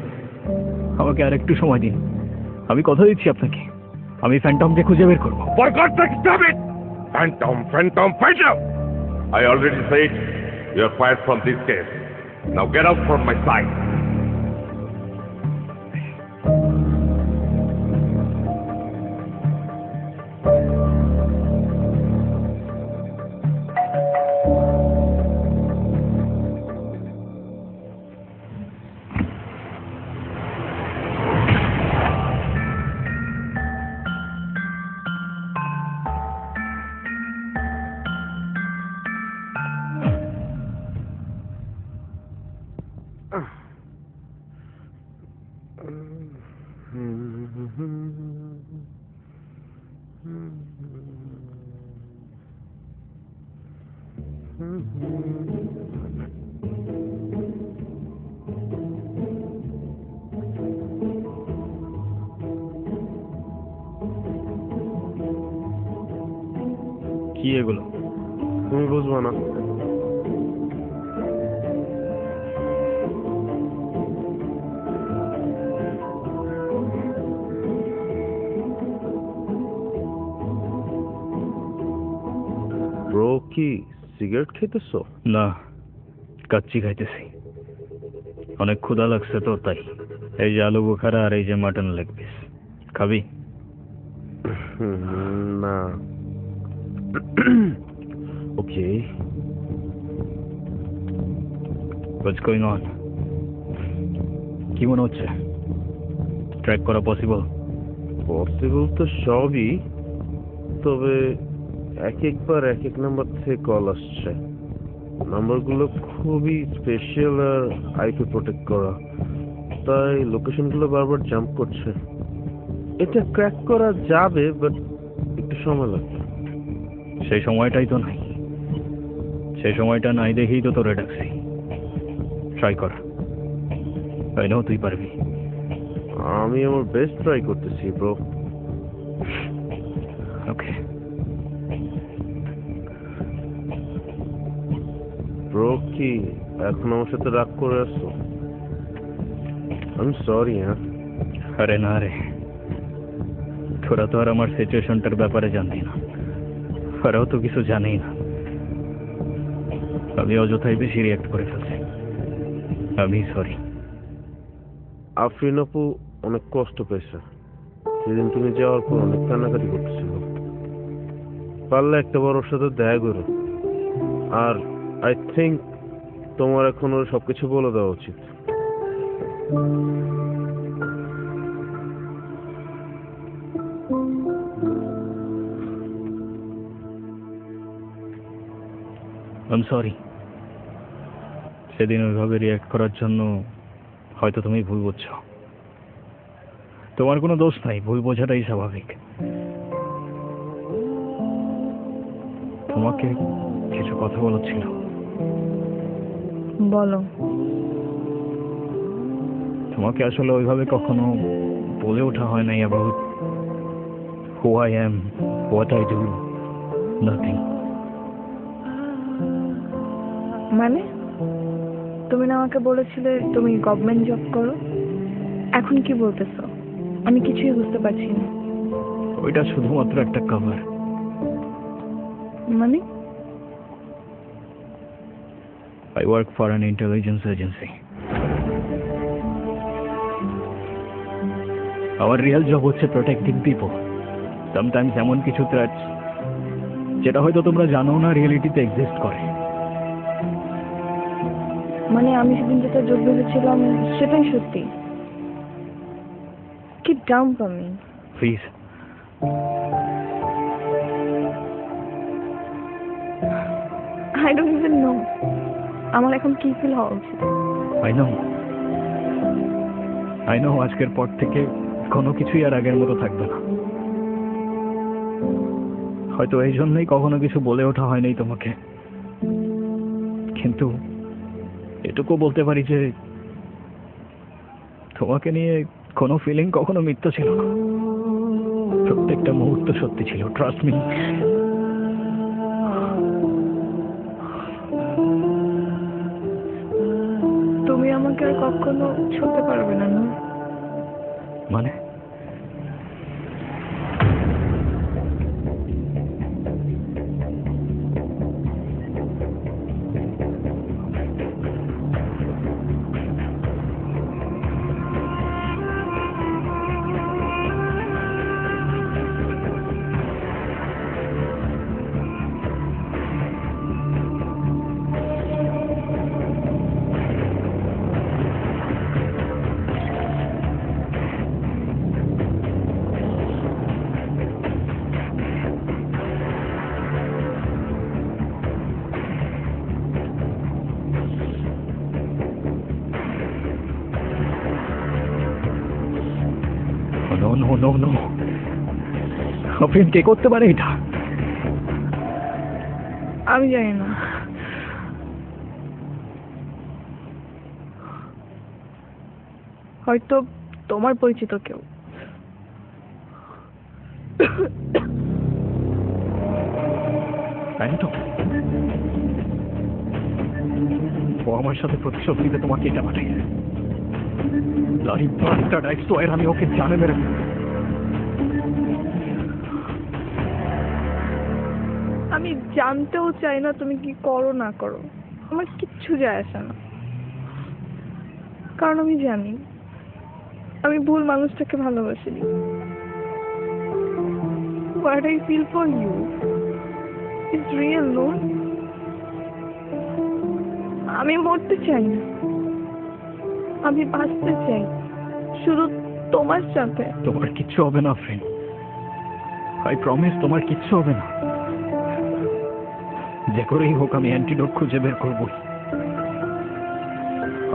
আমাকে আর একটু সময় দিন। আমি কথা দিচ্ছি আপনাকে, আমি ফ্যান্টমকে খুঁজে বের করবো। For God's sake, stop it! Phantom, phantom, phantom! I already said you are fired from this case. Now get out from my sight. কি এগুলো? তুমি বুঝবো না। কি সিগারেট খেতেছো? না, কাচ্চি খাইতেছি। অনেক ক্ষুধা লাগছে তো তাই। এই যে আলু বোখারা আর এই যে মাটন লেগ পিস, খাবি? না। ওকে। What's going on? কি মনে হচ্ছে? ট্র্যাক করা পসিবল? পসিবল তো সবই, তবে এক একবার এক এক নাম্বার থেকে কল আসছে। নাম্বারগুলো খুবই স্পেশাল আর আইপি প্রোটেক্ট করা, তাই লোকেশনগুলো বারবার জাম্প করছে। এটা ক্র্যাক করা যাবে, বাট একটু সময় লাগবে। সেই সময়টাই তো নাই। সেই সময়টা নাই দেখেই তো তোরে ডাকছি। ট্রাই কর, তাই নাও তুই পারবি। আমি আমার বেস্ট ট্রাই করতেছি ব্রো। ওকে ব্রো, কি এখন আমার সাথে রাগ করে আসছো? আমি সরি। হ্যাঁ, আরে না রে, তোরা তো আর আমার সিচুয়েশনটার ব্যাপারে জানতি না, ওরাও তো কিছু জানেই না। আমি অযথাই বেশি রিয়াক্ট করে ফেলছি। আমি সরি। আফরিন আপু অনেক কষ্ট পেয়েছে। সেদিন তুমি যাওয়ার পর অনেক কান্নাকাটি করতেছিল। পারলে একটা বার ওর সাথে দেখা করো। আর আই থিঙ্ক তোমার এখন ওর সবকিছু বলে দেওয়া উচিত। I am sorry. সেদিন ওইভাবে রিয়াক্ট করার জন্য হয়তো তুমি ভুল বুঝছো। তোমার কোনো দোষ নাই, ভুল বোঝাটাই স্বাভাবিক। তোমাকে কিছু কথা বলার ছিল। বলো। তোমাকে আসলে ওইভাবে কখনো বলে ওঠা হয় নাই about who I am, what I do, nothing. মানে তুমি না আমাকে বলেছিলে তুমি গভর্নমেন্ট জব করো, এখন কি বলতেছো? আমি কিছুই বুঝতে পারছি না। ওইটা শুধুমাত্র একটা কভার। মানে? I work for an intelligence agency. Our real job হচ্ছে protecting people. Sometimes এমন কিছু threats যেটা হয়তো তোমরা জানো না রিয়েলিটিতে এক্সিস্ট করে। মানে আমি সেদিন যেটা যোগ্য হয়েছিলাম সেটাই সত্যি? Keep down from me. Please. I don't even know. আমার এখন কি ফিল হওয়া উচিত? I know আজকের পর থেকে কোনো কিছুই আর আগের মতো থাকবে না। হয়তো এই জন্যই কখনো কিছু বলে ওঠা হয়নি তোমাকে, কিন্তু এটুকু বলতে পারি যে তোমাকে নিয়ে কোনো ফিলিং কখনো মিথ্যা ছিল না। প্রত্যেকটা মুহূর্ত সত্যি ছিল, ট্রাস্ট মি। তুমি আমাকে আর কখনো ছুঁতে পারবে না, না? মানে নো, আফরিন কে করতে পারে এটা? আমি জানি না। হয়তো তোমার পরিচিত কেউ। তাই তো ও আমার সাথে প্রতিশোধ নিতে তোমাকে এটা পাঠিয়েছে। লারি বাস্টার্ড, আই সোয়ার আমি ওকে জানে মেরে আমি আমি জানতেও চাই না তুমি কি করো না করো, আমার কিচ্ছু যায় আসে না, কারণ আমি জানি আমি ভুল মানুষটাকে ভালোবাসিনি। What I feel for you is real, no? আমি মরতে চাই না, আমি বাঁচতে চাই শুধু তোমার সাথে। তোমার কিচ্ছু হবে না ফ্রেন্ড, আই প্রমিস তোমার কিচ্ছু হবে না। যে করেই হোক আমি অ্যান্টিডোট খুঁজে বের করব।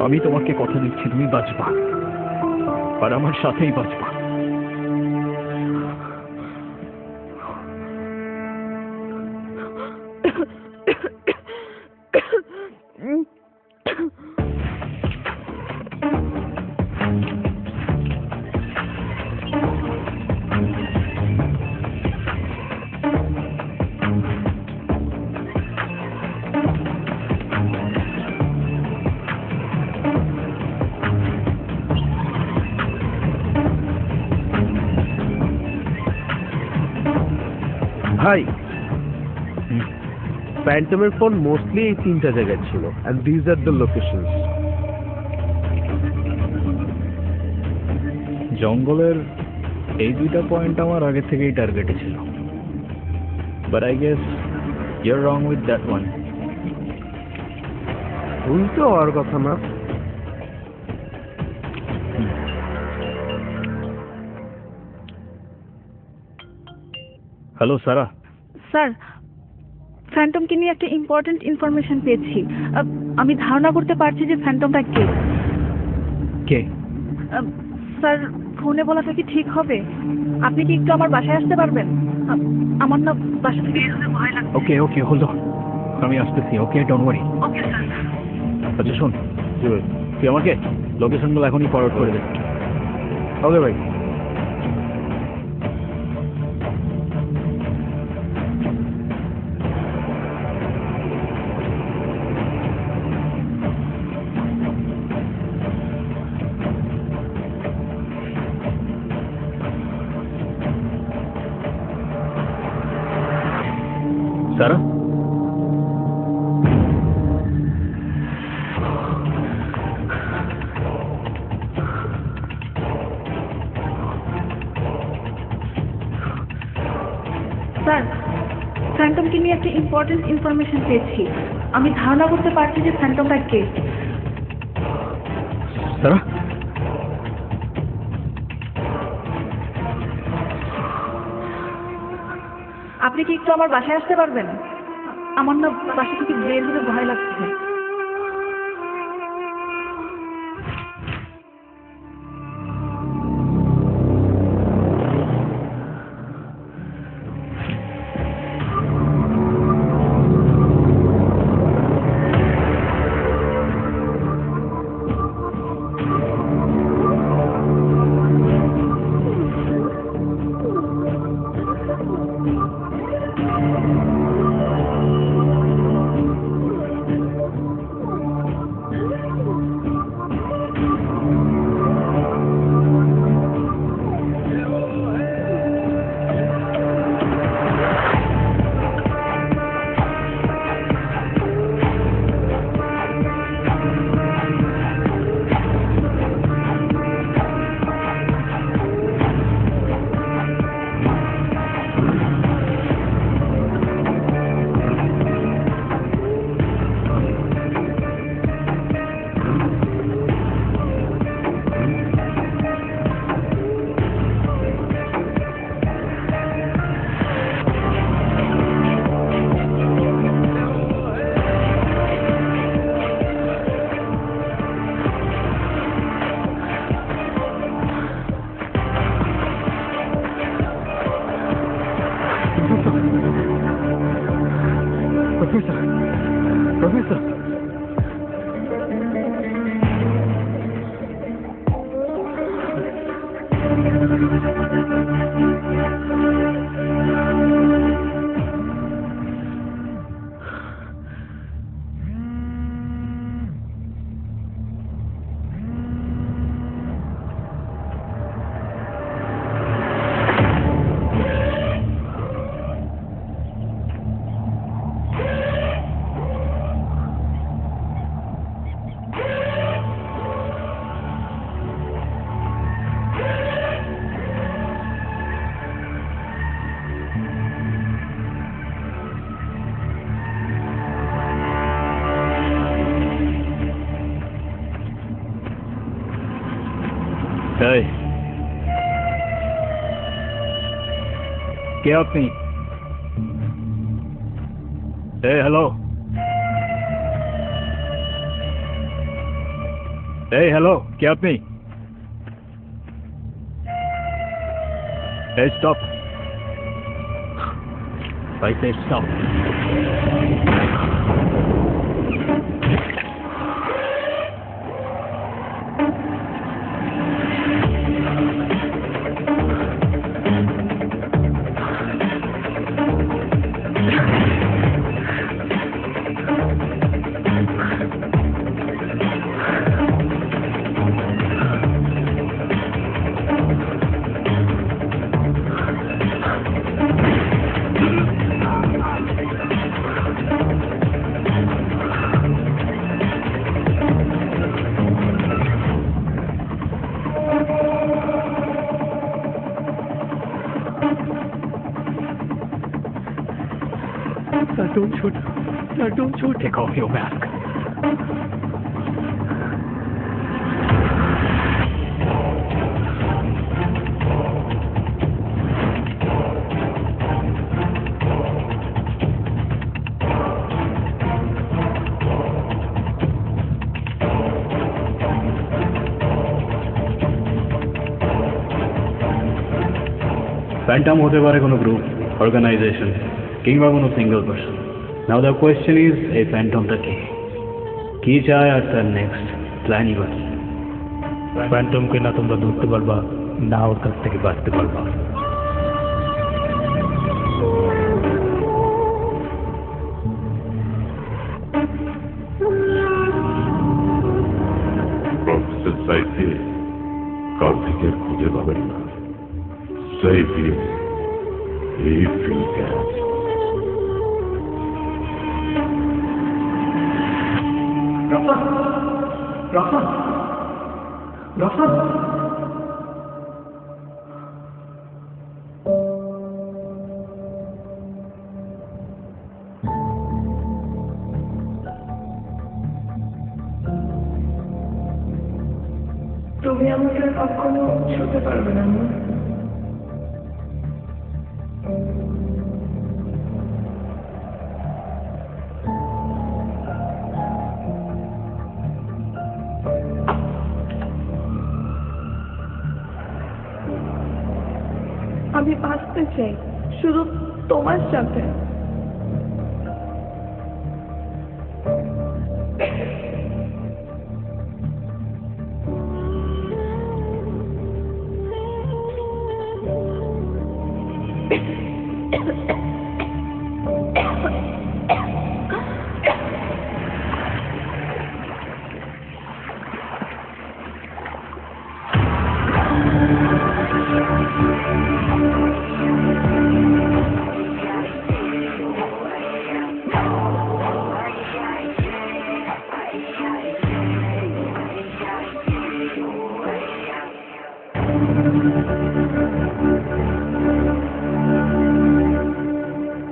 আমি তোমাকে কথা দিচ্ছি তুমি বাঁচবা, আর আমার সাথেই বাঁচবা। ভাই, ফ্যান্টমের ফোন মোস্টলি এই 3টা জায়গায় ছিল, and these are the locations. জঙ্গলের এই 2টা পয়েন্ট আমার আগে থেকেই টার্গেটে ছিল, but I guess you are wrong with that one. ভুল তো হওয়ার কথা না। হ্যালো সারা। স্যার, ফ্যান্টমকে নিয়ে একটা ইম্পর্টেন্ট ইনফরমেশন পেয়েছি। আমি ধারণা করতে পারছি যে ফ্যান্টমটা কে। কে? স্যার, ফোনে বলাটা কি ঠিক হবে? আপনি কি একটু আমার বাসায় আসতে পারবেন? আমার না বাসা থেকে বের হতে ভয় লাগছে। ওকে ওকে, হোল্ড অন, আমি আসতেছি। ওকে, ডোন্ট ওয়ারি। Okay sir. আচ্ছা শোন, তুই আমাকে লোকেশনগুলো এখনই ফরওয়ার্ড করে দে। ওকে ভাই। সারা, স্যার, ফ্যান্টমকে নিয়ে একটা ইম্পর্টেন্ট ইনফরমেশন পেয়েছি। আমি ধারণা করতে পারছি যে ফ্যান্টমটা কে। সারা, আপনি কি একটু আমার বাসায় আসতে পারবেন? আমার না বাসা থেকে বের হতে ভয় লাগছে। প্রফেসর, কে আপনি? এই হ্যালো, এই হ্যালো, কে আপনি? এই stop, I say stop. Don't shoot. No, don't shoot. Take off your mask. Phantom হতে পারে কোনো গ্রুপ, অর্গানাইজেশন কিংবা কোনো single person. Now the question is, এই ফ্যান্টমটা কি চায় আর তার নেক্সট প্ল্যানই বা কি? ফ্যান্টমকে না তোমরা ধরতে পারবা, না ওর কাছ থেকে বাঁচতে পারবা। প্রফেসর সাইফকে কাল থেকে খুঁজে পাবেন না। Save him if you can. তুমি আমাকে কখনো ছুতে পারবে না। আমি বাঁচতে চাই শুধু তোমার সাথে।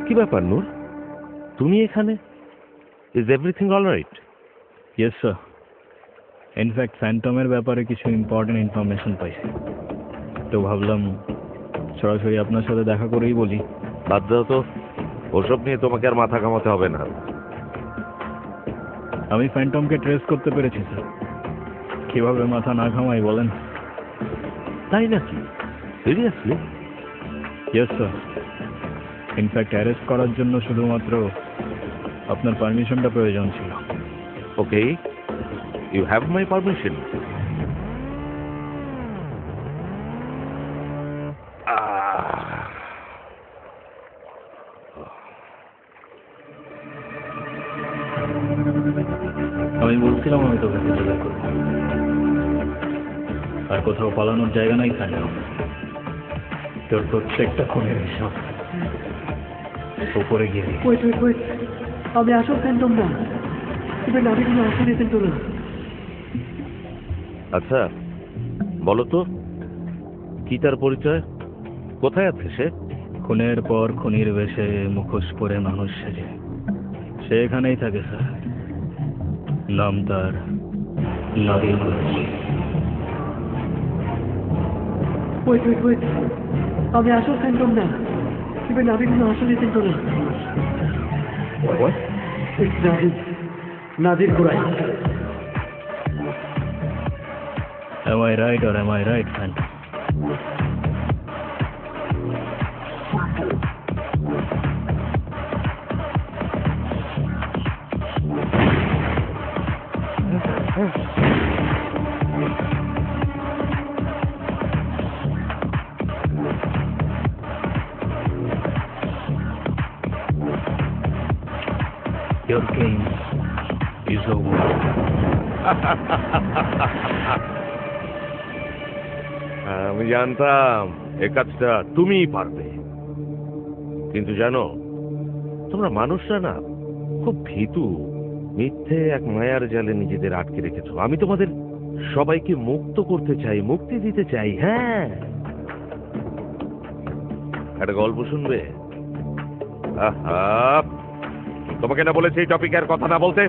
কি ব্যাপার নূর, তুমি এখানে? Is everything alright? Yes sir, in fact ফ্যান্টমের ব্যাপারে কিছু ইম্পর্টেন্ট ইনফরমেশন পাইছি, তো ভাবলাম সরাসরি আপনার সাথে দেখা করেই বলি। বাদ দাও তো, ওসব নিয়ে তোমাকে আর মাথা কামাতে হবে না। আমি ফ্যান্টমকে ট্রেস করতে পেরেছি স্যার। কিভাবে মাথা না ঘামাই বলেন? তাই নাকি? Seriously? Yes sir, in fact arrest করার জন্য শুধুমাত্র আপনার পারমিশনটা প্রয়োজন ছিল। ওকে, ইউ হ্যাভ মাই পারমিশন। আমি বলছিলাম আমি তোকে খুঁজে বের করব, আর কোথাও পালানোর জায়গা নাই ফ্যান্টম। তোর প্রত্যেকটা খুনের হিসাব উপরে গিয়ে আমি আসল ফ্যান্টম না, এবার নাবিগুলো আসল এজেন্ট না। আচ্ছা বলো তো, কি তার পরিচয়? কোথায় আছে সে? খুনের পর খুনির বেশে মুখোশ পরে মানুষ সেজে সে এখানেই থাকে স্যার। নাম তার নাদিম। আমি আসল ফ্যান্টম না, এবার নাবিকগুলো আসলে কিন্তু না নাদির ঘোড়ায় Am I right or am I right, Phantom? Your game is over. আমি জানতাম এ কাজটা তুমিই পারবে, কিন্তু জানো তোমরা মানুষরা না খুব ভীতু, মিথ্যে এক মায়ার জালে নিজেদের আটকে রেখেছো। আমি তোমাদের সবাইকে মুক্ত করতে চাই, মুক্তি দিতে চাই। হ্যাঁ, একটা গল্প শুনবে? তোমাকে না বলেছি এই টপিকে আর কথা না বলতে?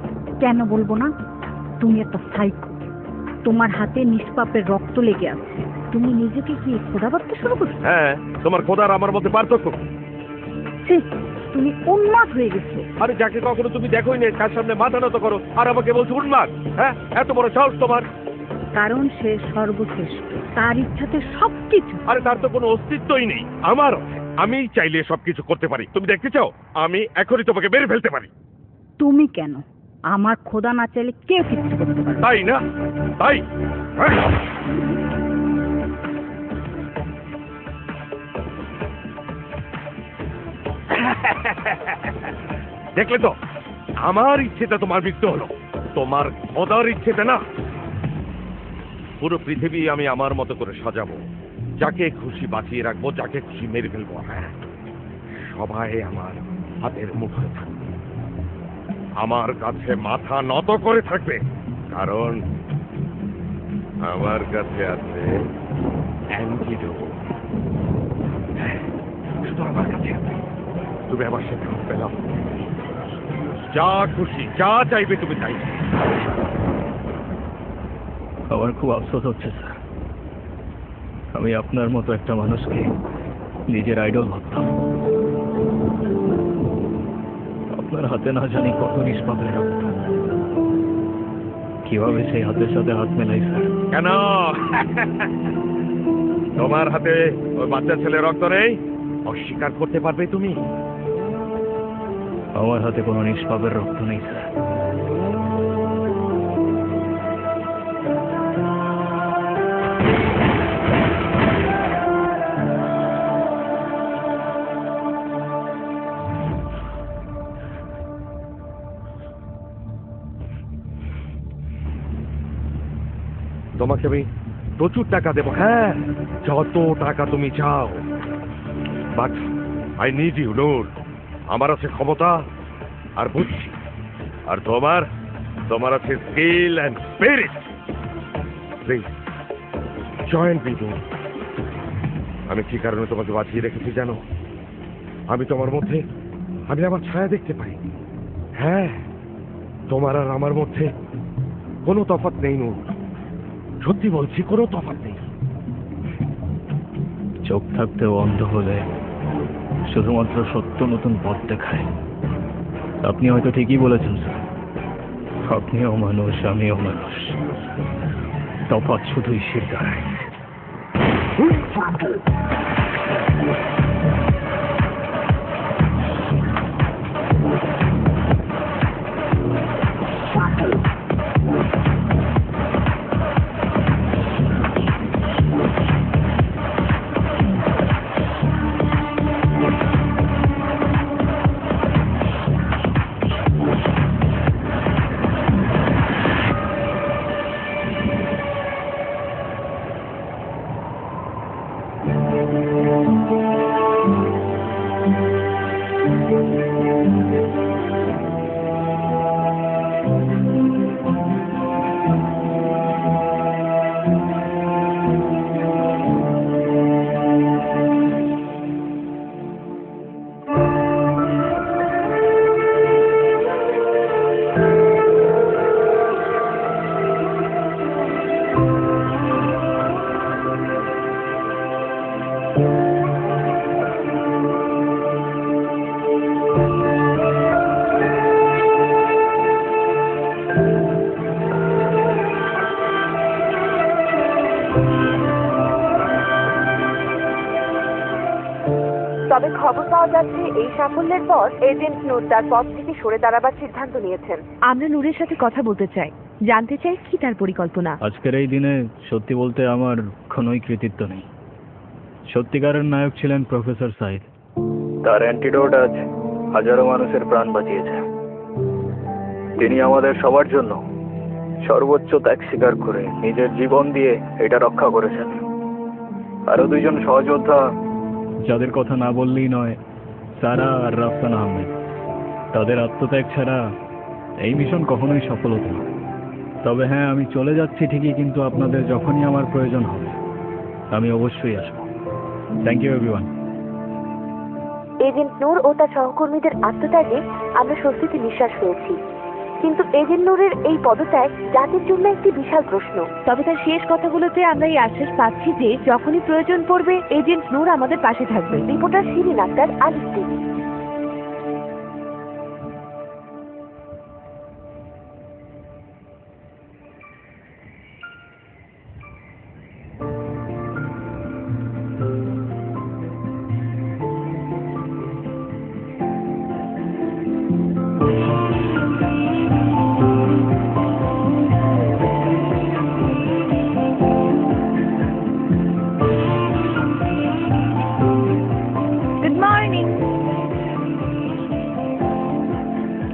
কেন বলবো না? তুমি একটা সাইকো, তোমার হাতে নিষ্পাপের রক্ত লেগে আছে। তুমি নিজেকে কি খোদা ভাবতে শুরু করছো? হ্যাঁ, তোমার খোদার আমার মধ্যে পার্থক্য। তুমি উন্মাদ হয়ে গেছো। আরে যাকে কখনো তুমি দেখোই না তার সামনে মাথা নত করো আর আমাকে বলছো উন্মাদ? হ্যাঁ, এত বড় সাহস তোমার? কারণ সে সর্বশ্রেষ্ঠ, তার ইচ্ছাতে সবকিছু। আরে তার তো কোনো অস্তিত্বই নেই। আমার আমি চাইলে সবকিছু করতে পারি। তুমি দেখতে চাও? আমি এখনই তোমাকে মেরে ফেলতে পারি। তুমি কেন? আমার খোদা না চাইলে কেউ কিছু করতে পারে? তাই না? তাই দেখলে তো, আমার ইচ্ছেতে তোমার মৃত্যু হলো, তোমার খোদার ইচ্ছেতে না। পুরো পৃথিবী আমি আমার মতো করে সাজাবো, যাকে খুশি বাঁচিয়ে রাখবো, যাকে খুশি মেরে ফেলবো। হ্যাঁ, সবাই আমার হাতের মুঠোয় থাকবে, আমার কাছে মাথা নত করে থাকবে, কারণ আমার কাছে আছে অ্যান্টিডোট। হ্যাঁ, শুধু আমার কাছে আছে। তুমি আমার সাথে পেলাম, যা খুশি যা চাইবে তুমি চাই। আমার খুব আফসোস হচ্ছে স্যার, আমি আপনার মতো একটা মানুষকে নিজের আইডল ভাবতাম। আপনার হাতে না জানি কত নিষ্পাপের রক্ত, কিভাবে সেই হাতের সাথে হাত মেলাই স্যার? কেন তোমার হাতে ওই বাচ্চা ছেলের রক্ত নেই? অস্বীকার করতে পারবে তুমি? আমার হাতে কোনো নিষ্পাপের রক্ত নেই স্যার। তোমাকে আমি প্রচুর টাকা দেবো, হ্যাঁ, যত টাকা তুমি চাও, but I need you Noor. আমার আছে ক্ষমতা আর বুদ্ধি, আর তোমার আছে skill and spirit. Please join me Noor. আমি কি কারণে তোমাকে বাঁচিয়ে রেখেছি জানো? আমি তোমার মধ্যে আমি আমার ছায়া দেখতে পাই। হ্যাঁ, তোমার আর আমার মধ্যে কোনো তফাৎ নেই নূর, সত্যি বলছি, কোনো তফাৎ নেই। চোখ থাকতেও অন্ধ হলে শুধুমাত্র সত্য নতুন পথ দেখায়। আপনি হয়তো ঠিকই বলেছেন স্যার, আপনিও মানুষ আমিও মানুষ, তফাৎ শুধুই শির দাঁড়ায়। পাওয়া যাচ্ছে এই সাফল্যের পর এজেন্ট নূর তার পদ থেকে সরে দাঁড়াবার সিদ্ধান্ত নিয়েছেন। আমরা নূরের সাথে কথা বলতে চাই, জানতে চাই কি তার পরিকল্পনা। আজকের এই দিনে সত্যি বলতে আমার কোনোই কৃতিত্ব নেই। সত্যিকারের নায়ক ছিলেন প্রফেসর সাইদ। তার অ্যান্টিডোট আজ হাজারো মানুষের প্রাণ বাঁচিয়েছে। তিনি আমাদের সবার জন্য সর্বোচ্চ ত্যাগ স্বীকার করে নিজের জীবন দিয়ে এটা রক্ষা করেছেন। আরো দুইজন সহযোদ্ধা যাদের কথা না বললেই নয়, সারা আর রাফসান আহমেদ। তাদের আত্মত্যাগ ছাড়া এই মিশন কখনোই সফল হতো না। তবে হ্যাঁ, আমি চলে যাচ্ছি ঠিকই, কিন্তু আপনাদের যখনই আমার প্রয়োজন হবে আমি অবশ্যই আসবো। Thank you everyone. Agent Noor ও তার সহকর্মীদের আত্মত্যাগে আমরা স্বস্তিতে নিঃশ্বাস ফেলেছি, কিন্তু এজেন্ট নূরের এই পদত্যাগ জাতির জন্য একটি বিশাল প্রশ্ন। তবে তার শেষ কথাগুলোতে আমরা এই আশ্বাস পাচ্ছি যে যখনই প্রয়োজন পড়বে এজেন্ট নূর আমাদের পাশে থাকবে। Reporter Shirin Akhtar, Alice TV.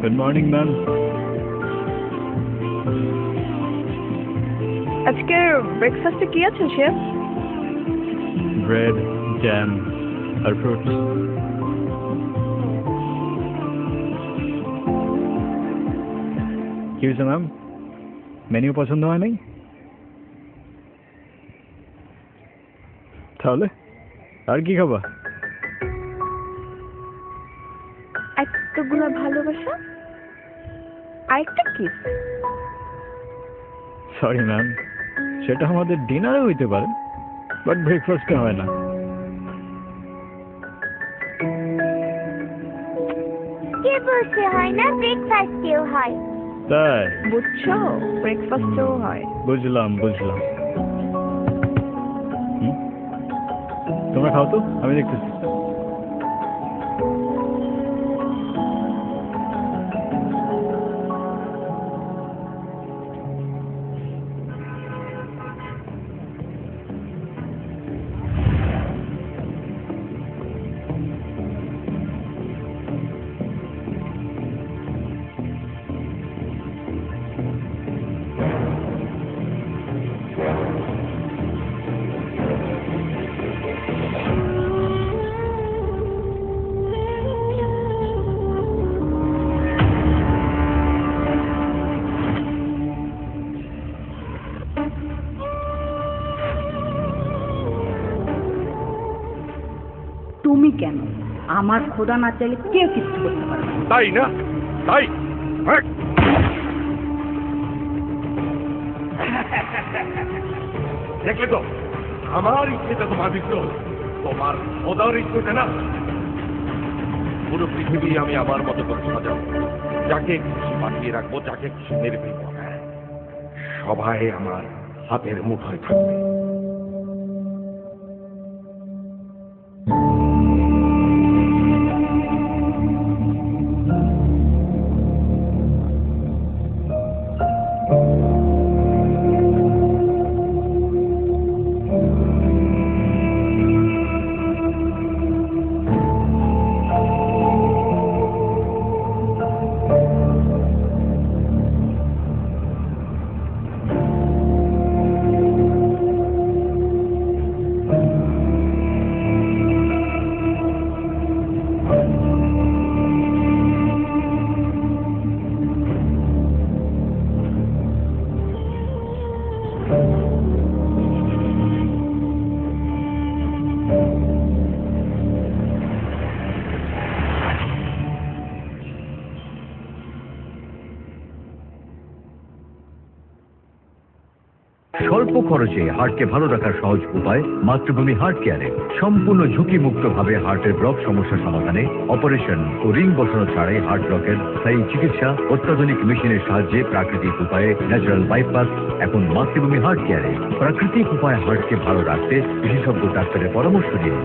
Good morning ma'am. আজকের ব্রেকফাস্টে কি আছে শেফ? ব্রেড, জ্যাম আর ফ্রুটস। কি হয়েছে ম্যাম, মেনু পছন্দ হয় নাই? তাহলে আর কি খাবা? এতগুলো ভালোবাসা আরেকটা কিস? সরি ম্যাম, সেটা আমাদের ডিনারে হইতে পারে, বাট ব্রেকফাস্টে হয় না। কে বলছে হয় না? ব্রেকফাস্টেও হয়। তাই বুঝছো, ব্রেকফাস্টেও হয়। বুঝলাম। তোমরা খাও তো, আমি দেখতেছি। তুমি কেন? আমার খোদা না চাইলে কেউ কিছু করতে পারবে না। তাই না? তাই দেখলে তো, আমার ইচ্ছেটা তোমার বিদ্রোহ, তোমার খোদার ইচ্ছেটা না। পুরো পৃথিবী আমি আমার মতো করে সাজাবো, যাকে খুশি বাঁচিয়ে রাখবো, যাকে খুশি মেরে ফেলবো। সবাই আমার হাতের মুঠোয় থাকবে। স্বল্প খরচে হার্টকে ভালো রাখার সহজ উপায় মাতৃভূমি হার্ট কেয়ারে। সম্পূর্ণ ঝুঁকিমুক্ত ভাবে হার্টের ব্লক সমস্যা সমাধানে অপারেশন ও রিং বসানো ছাড়াই হার্ট ব্লকের স্থায়ী চিকিৎসা অত্যাধুনিক মেশিনের সাহায্যে প্রাকৃতিক উপায়ে ন্যাচারাল বাইপাস এখন মাতৃভূমি হার্ট কেয়ারে। প্রাকৃতিক উপায়ে হার্টকে ভালো রাখতে বিশেষজ্ঞ ডাক্তারের পরামর্শ দিন।